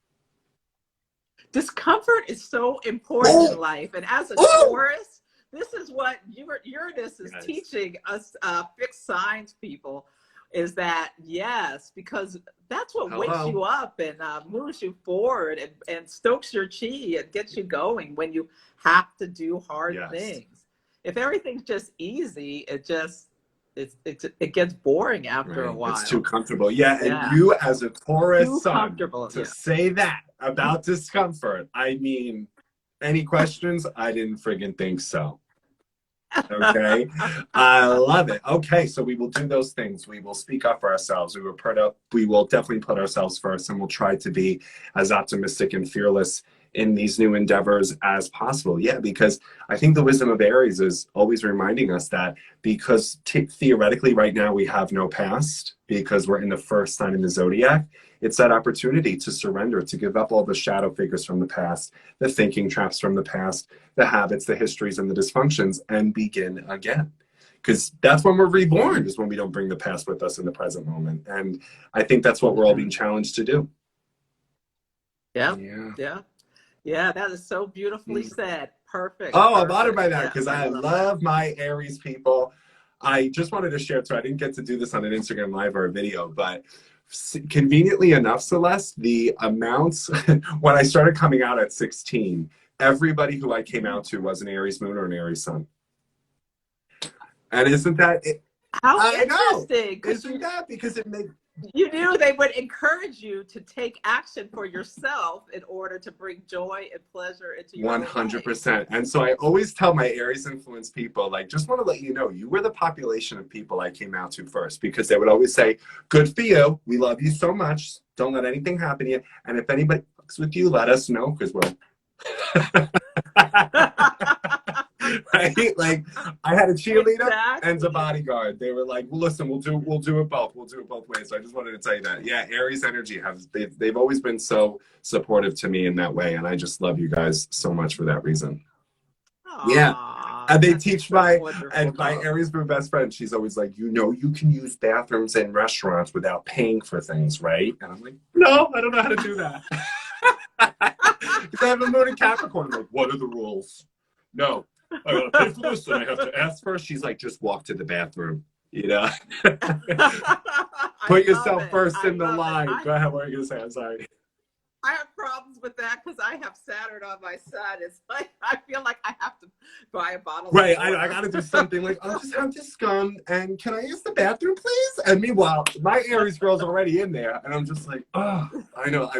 Discomfort is so important in life. And as a Taurus, this is what Uranus is
Yes.
teaching us fixed signs people, is that, yes, because that's what wakes
Hello.
you up and moves you forward and stokes your chi and gets you going when you have to do hard
Yes.
things. If everything's just easy, it gets boring after a
Right.
while.
It's too comfortable. Yeah. And
Yeah.
you as a Taurus
Too
sun
comfortable.
to
Yeah.
say that about discomfort. I mean, any questions? I didn't friggin' think so. Okay. I love it. Okay, so we will do those things. We will speak up for ourselves. We will definitely put ourselves first, and we'll try to be as optimistic and fearless in these new endeavors as possible. Yeah, because I think the wisdom of Aries is always reminding us that because theoretically right now we have no past because we're in the first sign in the zodiac, it's that opportunity to surrender, to give up all the shadow figures from the past, the thinking traps from the past, the habits, the histories, and the dysfunctions, and begin again. Because that's when we're reborn, is when we don't bring the past with us in the present moment. And I think that's what we're all being challenged to do.
Yeah.
Yeah.
Yeah. Yeah. That is so beautifully said. Perfect.
Oh, I'm honored by that
Yes,
because I love my Aries people. I just wanted to share, so I didn't get to do this on an Instagram Live or a video, but conveniently enough, Celeste, the amounts, when I started coming out at 16, everybody who I came out to was an Aries moon or an Aries sun. And isn't that it?
How
I know.
interesting.
Isn't that because it makes
You knew they would encourage you to take action for yourself in order to bring joy and pleasure into your
100%. And so I always tell my Aries influence people, like, just want to let you know, you were the population of people I came out to first, because they would always say, good for you. We love you so much. Don't let anything happen to you. And if anybody fucks with you, let us know, because we're right? Like, I had a cheerleader and a bodyguard. They were like, well, listen, we'll do it both. We'll do it both ways. So I just wanted to tell you that. Yeah, Aries energy they've always been so supportive to me in that way, and I just love you guys so much for that reason.
Aww,
yeah. And they teach my
wonderful.
Aries moon best friend, she's always like, you can use bathrooms in restaurants without paying for things, right? And I'm like, no, I don't know how to do that. Because I have a moon in Capricorn. I'm like, what are the rules? No, I gotta pay for this and I have to ask first. She's like, just walk to the bathroom, you know? Put yourself first in the line. Go ahead, what are you gonna say? I'm sorry.
I have problems with that because I have Saturn on my sun. It's like I feel like I have to buy a bottle.
Right, I gotta do something like, I'll just have this scum and can I use the bathroom, please? And meanwhile, my Aries girl's already in there, and I'm just like, oh, I know,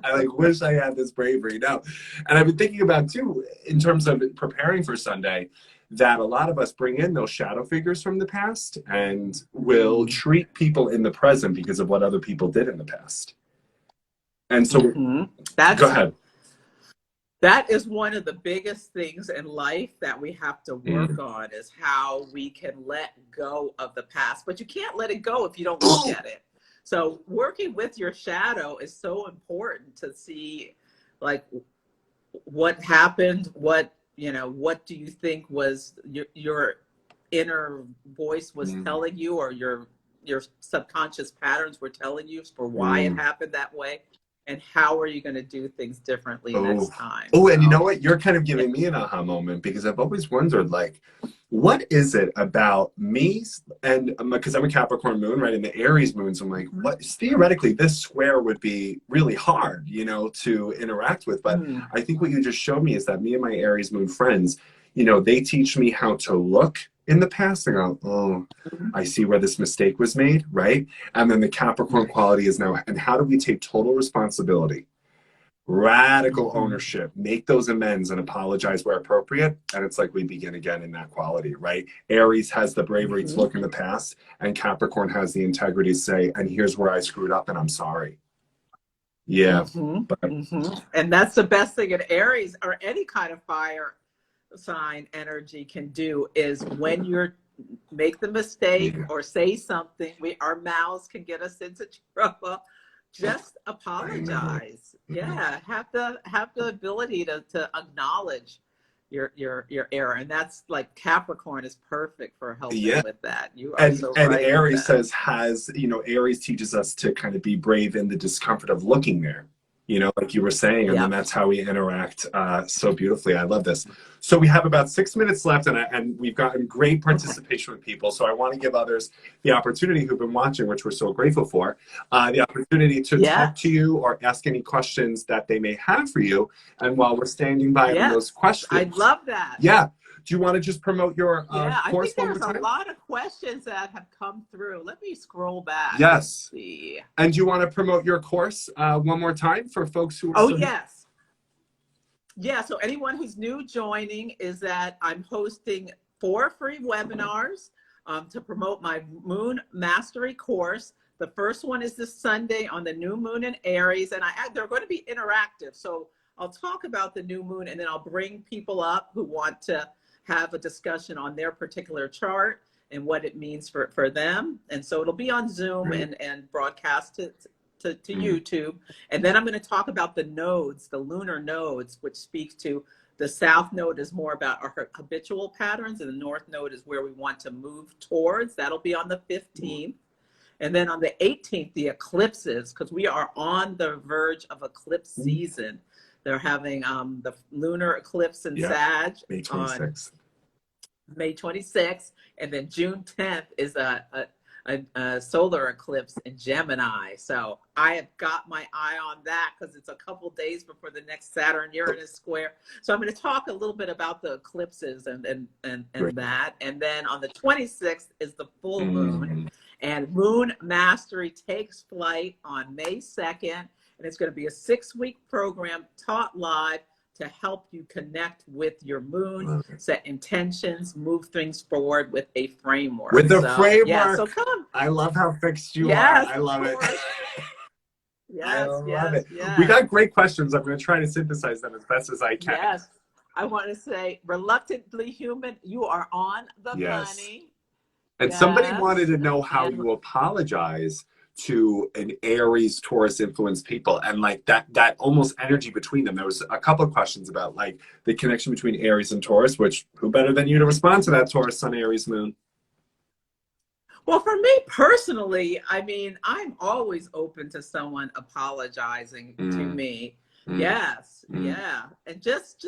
I like wish I had this bravery now. And I've been thinking about too, in terms of preparing for Sunday, that a lot of us bring in those shadow figures from the past and will treat people in the present because of what other people did in the past. And so, go ahead.
That is one of the biggest things in life that we have to work on, is how we can let go of the past. But you can't let it go if you don't look at it. So working with your shadow is so important to see, like, what happened, what do you think was your inner voice was telling you, or your subconscious patterns were telling you for why it happened that way. And how are you going to do things differently next time?
Oh, and you know what? You're kind of giving me an aha moment, because I've always wondered, like, what is it about me? And because I'm a Capricorn moon, right? And the Aries moons, I'm like, what? Theoretically, this square would be really hard, to interact with. But I think what you just showed me is that me and my Aries moon friends, they teach me how to look in the past and go, oh, I see where this mistake was made, right? And then the Capricorn quality is now, and how do we take total responsibility, radical ownership, make those amends and apologize where appropriate? And it's like we begin again in that quality, right? Aries has the bravery to look in the past, and Capricorn has the integrity to say, and here's where I screwed up and I'm sorry. Yeah.
And that's the best thing an Aries or any kind of fire sign energy can do, is when you're make the mistake or say something, our mouths can get us into trouble. Just apologize. Yeah, have the ability to acknowledge your error, and that's like Capricorn is perfect for helping with that. You are so right.
And Aries Aries teaches us to kind of be brave in the discomfort of looking there. you know, like you were saying, and then
Yep.
that's how we interact so beautifully. I love this. So we have about 6 minutes left, and we've gotten great
Okay.
participation with people. So I want to give others the opportunity who've been watching, which we're so grateful for, the opportunity to talk to
Yes.
you or ask any questions that they may have for you. And while we're standing by on those
Yes. I
questions,
love that.
yeah, do you want to just promote your
Yeah, I
course
think
one more
there's a
time?
lot of questions that have come through. Let me scroll back and
Yes.
see.
And do you want to promote your course one more time for folks who are
Oh,
still?
yes. Yeah, so anyone who's new joining is that I'm hosting 4 free webinars to promote my Moon Mastery course. The first one is this Sunday on the new moon in Aries, and they're going to be interactive. So I'll talk about the new moon, and then I'll bring people up who want to have a discussion on their particular chart and what it means for them. And so it'll be on Zoom and broadcast to YouTube. And then I'm going to talk about the nodes, the lunar nodes, which speaks to the south node is more about our habitual patterns, and the north node is where we want to move towards. That'll be on the 15th. And then on the 18th, the eclipses, because we are on the verge of eclipse season. They're having the lunar eclipse in Sag
May 26th.
on May 26th. And then June 10th is a solar eclipse in Gemini. So I have got my eye on that because it's a couple days before the next Saturn-Uranus square. So I'm going to talk a little bit about the eclipses and that. And then on the 26th is the full moon. And Moon Mastery takes flight on May 2nd. And it's going to be a 6-week program taught live to help you connect with your moon, set intentions, move things forward with a framework.
With the framework.
Yeah, so come.
I love how fixed you
Yes,
are. I love it.
Yes,
I love
yes,
it.
yes.
We got great questions. I'm going to try to synthesize them as best as I can.
Yes. I want to say, reluctantly human, you are on the money.
And somebody wanted to know how you apologize to an Aries Taurus influenced people, and like that almost energy between them. There was a couple of questions about like the connection between Aries and Taurus, which who better than you to respond to that, Taurus Sun, Aries Moon?
Well, for me personally, I mean, I'm always open to someone apologizing to me. Yes, yeah. And just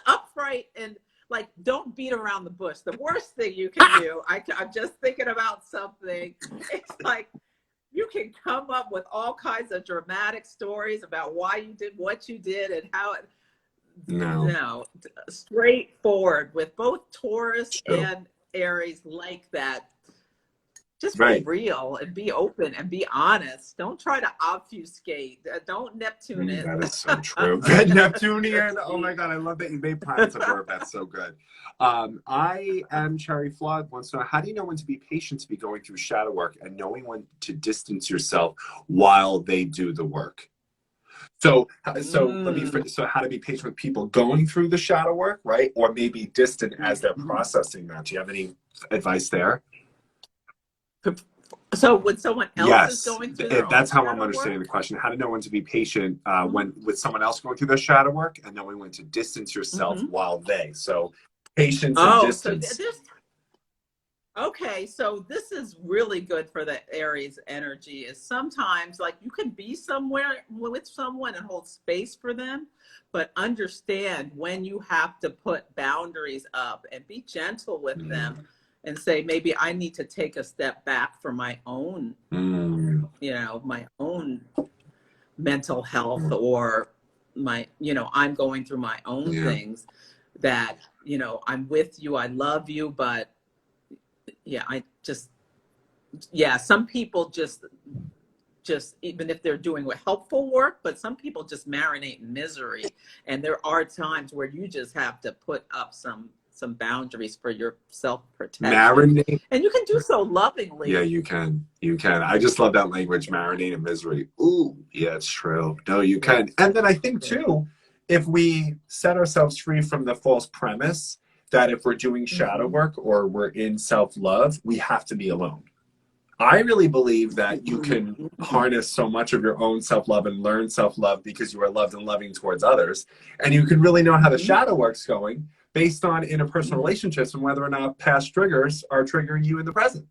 upright and like, don't beat around the bush. The worst thing you can do, I'm just thinking about something. It's like, you can come up with all kinds of dramatic stories about why you did what you did and how it, no, straightforward with both Taurus and Aries like that. Just be real and be open and be honest. Don't try to obfuscate. Don't Neptune it.
That is so true. Neptunian. Oh my God, I love that you made planets a verb. That's so good. I am Cherry Flawed wants to know, how do you know when to be patient to be going through shadow work and knowing when to distance yourself while they do the work? So how to be patient with people going through the shadow work, right? Or maybe distant as they're processing that. Do you have any advice there?
So when someone else is going through their
that's
own
how I'm understanding
work?
the question. How to know when to be patient when with someone else going through their shadow work, and knowing when to distance yourself while they. So patience and distance.
Okay, so this is really good for the Aries energy. Is sometimes like you can be somewhere with someone and hold space for them, but understand when you have to put boundaries up and be gentle with them. And say, maybe I need to take a step back for my own, you know, my own mental health, or my, you know, I'm going through my own things that, you know, I'm with you, I love you, but some people just even if they're doing helpful work, but some people just marinate in misery. And there are times where you just have to put up some boundaries for your self-protection.
Marinate.
And you can do so lovingly.
Yeah, you can. You can. I just love that language, marinate in misery. Ooh, yeah, it's true. No, you can. And then I think too, if we set ourselves free from the false premise that if we're doing shadow work or we're in self-love, we have to be alone. I really believe that you can harness so much of your own self-love and learn self-love because you are loved and loving towards others. And you can really know how the shadow work's going based on interpersonal relationships and whether or not past triggers are triggering you in the present.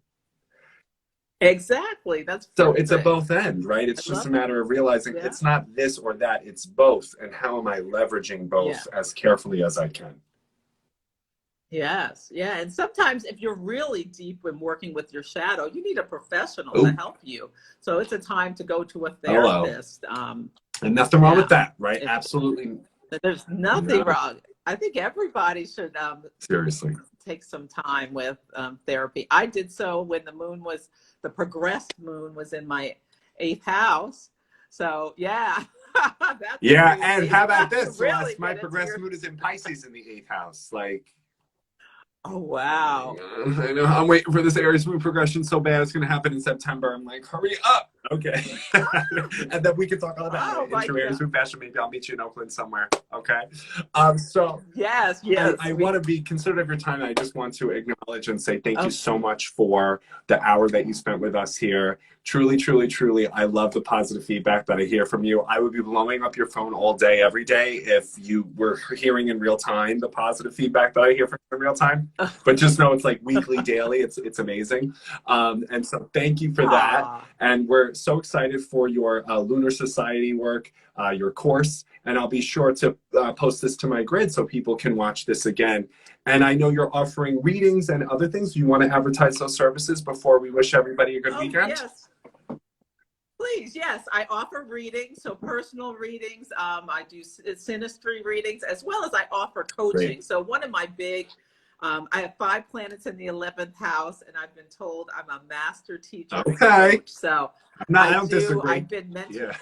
Exactly. That's
So it's a
perfect.
both end, right?
I
It's just a
love it.
matter of realizing
Yeah.
it's not this or that, it's both. And how am I leveraging
Yeah.
both as carefully as I can?
Yes. Yeah. And sometimes if you're really deep when working with your shadow, you need a professional to
Oh,
help you. So it's a time to go to a
hello.
therapist.
And nothing wrong with
Yeah.
that, right?
If
Absolutely.
there's nothing
No,
wrong. I think everybody should
seriously.
take some time with therapy. I did so when the progressed moon was in my eighth house. So yeah, that's
Yeah, and
crazy.
how about
To
this,
really
Celeste? My
get into
progressed
your.
moon is in Pisces in the eighth house. Like,
Oh wow.
I know I'm waiting for this Aries moon progression so bad it's going to happen in September. I'm like, hurry up. Okay. And then we can talk all about
Oh
it in
my
true Aries
God.
moon fashion. Maybe I'll meet you in Oakland somewhere. Okay. So
Yes, yes.
I want to be considerate of your time. I just want to acknowledge and say thank you
Oh,
so much for the hour that you spent with us here. Truly, truly, truly, I love the positive feedback that I hear from you. I would be blowing up your phone all day, every day, if you were hearing in real time the positive feedback that I hear from you in real time. But just know it's like weekly, daily. It's amazing. And so thank you for that.
aw.
And we're so excited for your Lunar Society work, your course. And I'll be sure to post this to my grid so people can watch this again. And I know you're offering readings and other things. You want to advertise those services before we wish everybody a good
Oh
weekend?
yes. Please, yes. I offer readings, so personal readings. I do synastry readings as well as I offer
Great.
coaching. So one of my big, I have 5 planets in the 11th house, and I've been told I'm a master teacher and
Okay.
coach. So
I don't disagree.
I've been mentoring.
Yeah.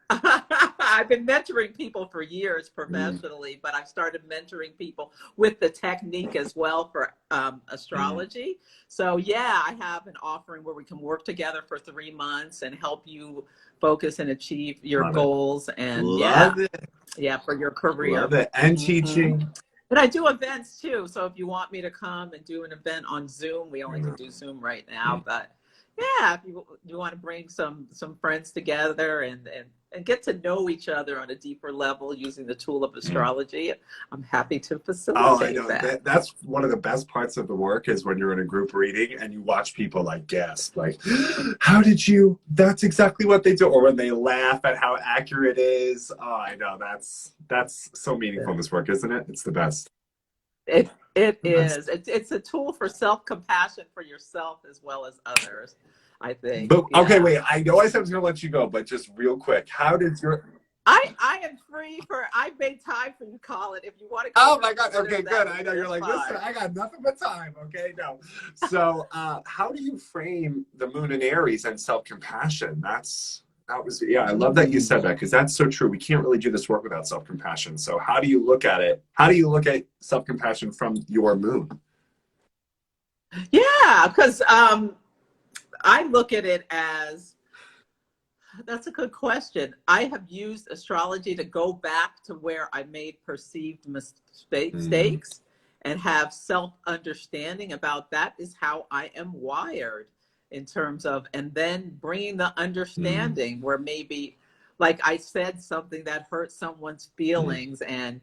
I've been mentoring people for years
Mm,
professionally, but I've started mentoring people with the technique as well for
mm.
astrology. So, yeah, I have an offering where we can work together for 3 months and help you focus and achieve your
Love it.
goals. And
Love it.
yeah, for your
Love
career.
it. And
hmm
teaching.
But I do events too. So, if you want me to come and do an event on Zoom, we only can
Mm,
do Zoom right now,
mm.
but yeah, if you want to bring some friends together and get to know each other on a deeper level using the tool of
Mm.
astrology, I'm happy to
Oh, I
facilitate
know
that.
that that's one of the best parts of the work is when you're in a group reading and you watch people like gasp, like, how did you? That's exactly what they do, or when they laugh at how accurate it is. Oh, I know that's so meaningful in this work, isn't it? It's the best.
It
The best.
is. It's a tool for self-compassion for yourself as well as others, I think.
But okay,
Yeah.
wait. I know I said I was gonna let you go, but just real quick, how did your?
I am free for I made time for you, Colin. If you want to come
Oh
to
my
the
God.
dinner,
Okay, good. I know you're
that's
like, listen,
fine.
I got nothing but time. Okay, no. So, how do you frame the moon in Aries and self-compassion? That was, yeah, I love that you said that because that's so true. We can't really do this work without self-compassion. So, how do you look at it? How do you look at self-compassion from your moon?
Yeah, because I look at it as that's a good question. I have used astrology to go back to where I made perceived
Mm,
mistakes and have self understanding about that is how I am wired in terms of, and then bringing the
mm,
understanding where maybe, like I said, something that hurt someone's
mm.
feelings and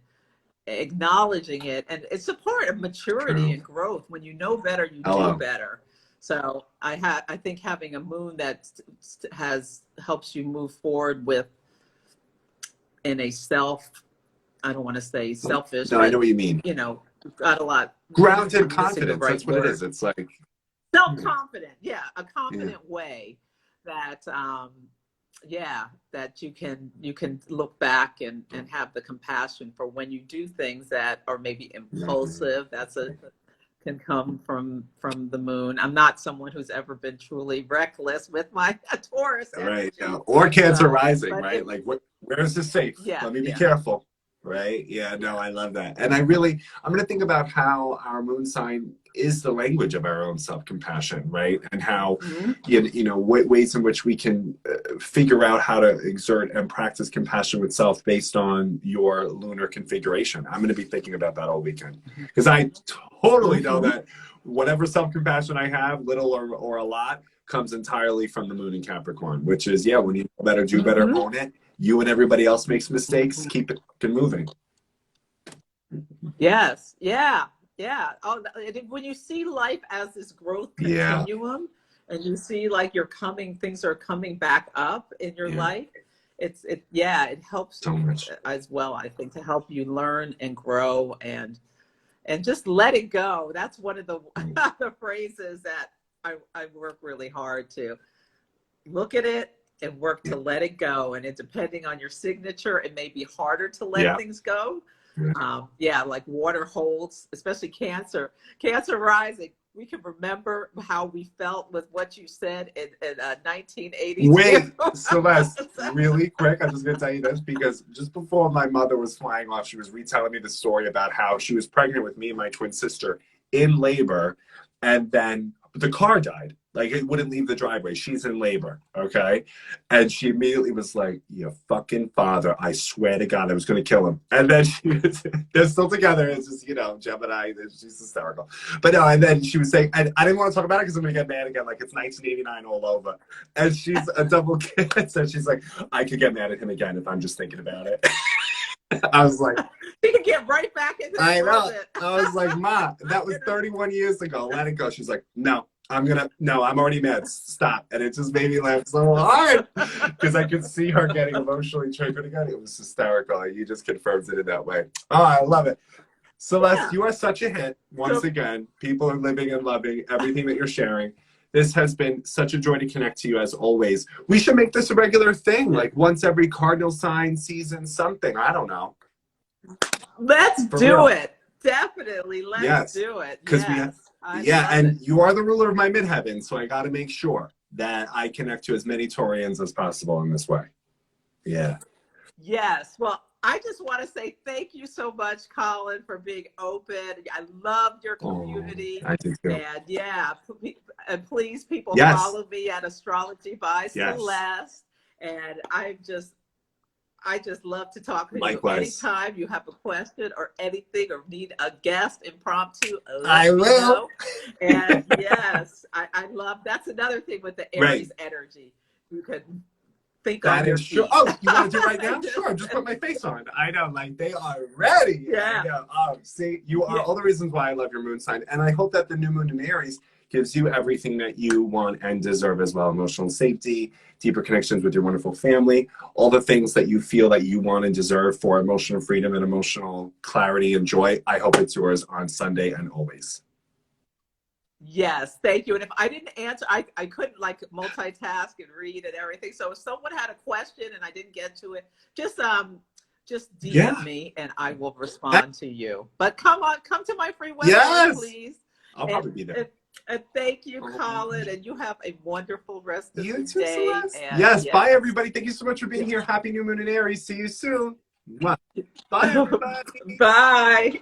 acknowledging it. And it's a part of maturity
True.
and growth. When you know better, you do
Hello.
better. So I think having a moon that has helps you move forward with in a self, I don't want to say selfish,
No, I know
but
what you mean.
we've got a lot.
Grounded
I'm missing the
confidence.
right
That's what it is.
word.
It's like, yeah,
Self-confident. Yeah, a
yeah.
confident way that yeah, that you can look back and have the compassion for when you do things that are maybe
Mhm.
impulsive. That's a can come from the moon. I'm not someone who's ever been truly reckless with my Taurus
Right. Yeah.
energy.
Or Cancer
So,
rising,
but
right?
if
Like, where's the safe?
yeah,
Let me be
yeah,
careful. Right. Yeah. No,
yeah.
I love that. And I'm going to think about how our moon sign is the language of our own self compassion, right? And how,
Mhm.
ways in which we can figure out how to exert and practice compassion with self based on your lunar configuration. I'm going to be thinking about that all weekend because I totally know
Mhm.
that whatever self compassion I have, little or a lot, comes entirely from the moon in Capricorn, which is, yeah, when you know better, do better,
Mhm.
own it. You and everybody else makes mistakes,
Mhm.
keep it moving.
Yes. Yeah. Yeah. Oh, when you see life as this growth
Yeah.
continuum, and you see like things are coming back up in your
Yeah.
life, it helps
So much.
as well, I think, to help you learn and grow and just let it go. That's one of the the phrases that I work really hard to look at it and work to let it go. And it, depending on your signature, it may be harder to let things go. Like water holds, especially Cancer rising. We can remember how we felt with what you said in 1982.
Wait, Celeste, really quick, I'm just going to tell you this, because just before my mother was flying off, she was retelling me the story about how she was pregnant with me and my twin sister in labor, and then the car died. Like, it wouldn't leave the driveway. She's in labor, okay? And she immediately was like, your fucking father, I swear to God, I was going to kill him. And then they're still together. It's just, Gemini, she's hysterical. But no, and then she was saying, and I didn't want to talk about it because I'm going to get mad again, like it's 1989 all over. And she's a double kid, so she's like, I could get mad at him again if I'm just thinking about it. I was like,
you can get right back into
I know. I was like, Ma, that was 31 years ago. Let it go. She's like, no, I'm already mad. Stop. And it just made me laugh so hard because I could see her getting emotionally triggered again. It was hysterical. You just confirmed it in that way. Oh, I love it. Celeste, you are such a hit. Once again, people are living and loving everything that you're sharing. This has been such a joy to connect to you, as always. We should make this a regular thing, like once every cardinal sign season, something. I don't know.
Let's do it. Definitely, let's do it.
Because and you are the ruler of my midheaven, so I got to make sure that I connect to as many Taurians as possible in this way. Yeah.
Yes. Well, I just want to say thank you so much, Colin, for being open. I loved your community.
I do too.
And please, people, follow me at Astrology by Celeste. And I just love to talk to you. Anytime you have a question or anything or need a guest impromptu,
I will.
And yes, I love, that's another thing with the Aries energy. You can think on your feet.
Oh, you want to do it right now? Sure, just put my face on. I know, like they are ready.
Yeah.
I know. Oh, see, you are all the reasons why I love your moon sign. And I hope that the new moon in Aries gives you everything that you want and deserve as well. Emotional safety, deeper connections with your wonderful family, all the things that you feel that you want and deserve for emotional freedom and emotional clarity and joy. I hope it's yours on Sunday and always.
Yes, thank you. And if I didn't answer, I couldn't like multitask and read and everything. So if someone had a question and I didn't get to it, just DM me and I will respond to you. But come to my free webinar, please.
I'll probably be there.
And thank you, Colin, and you have a wonderful rest of the day.
Celeste. Yes, bye everybody. Thank you so much for being here. Happy new moon in Aries. See you soon. Bye everybody.
Bye.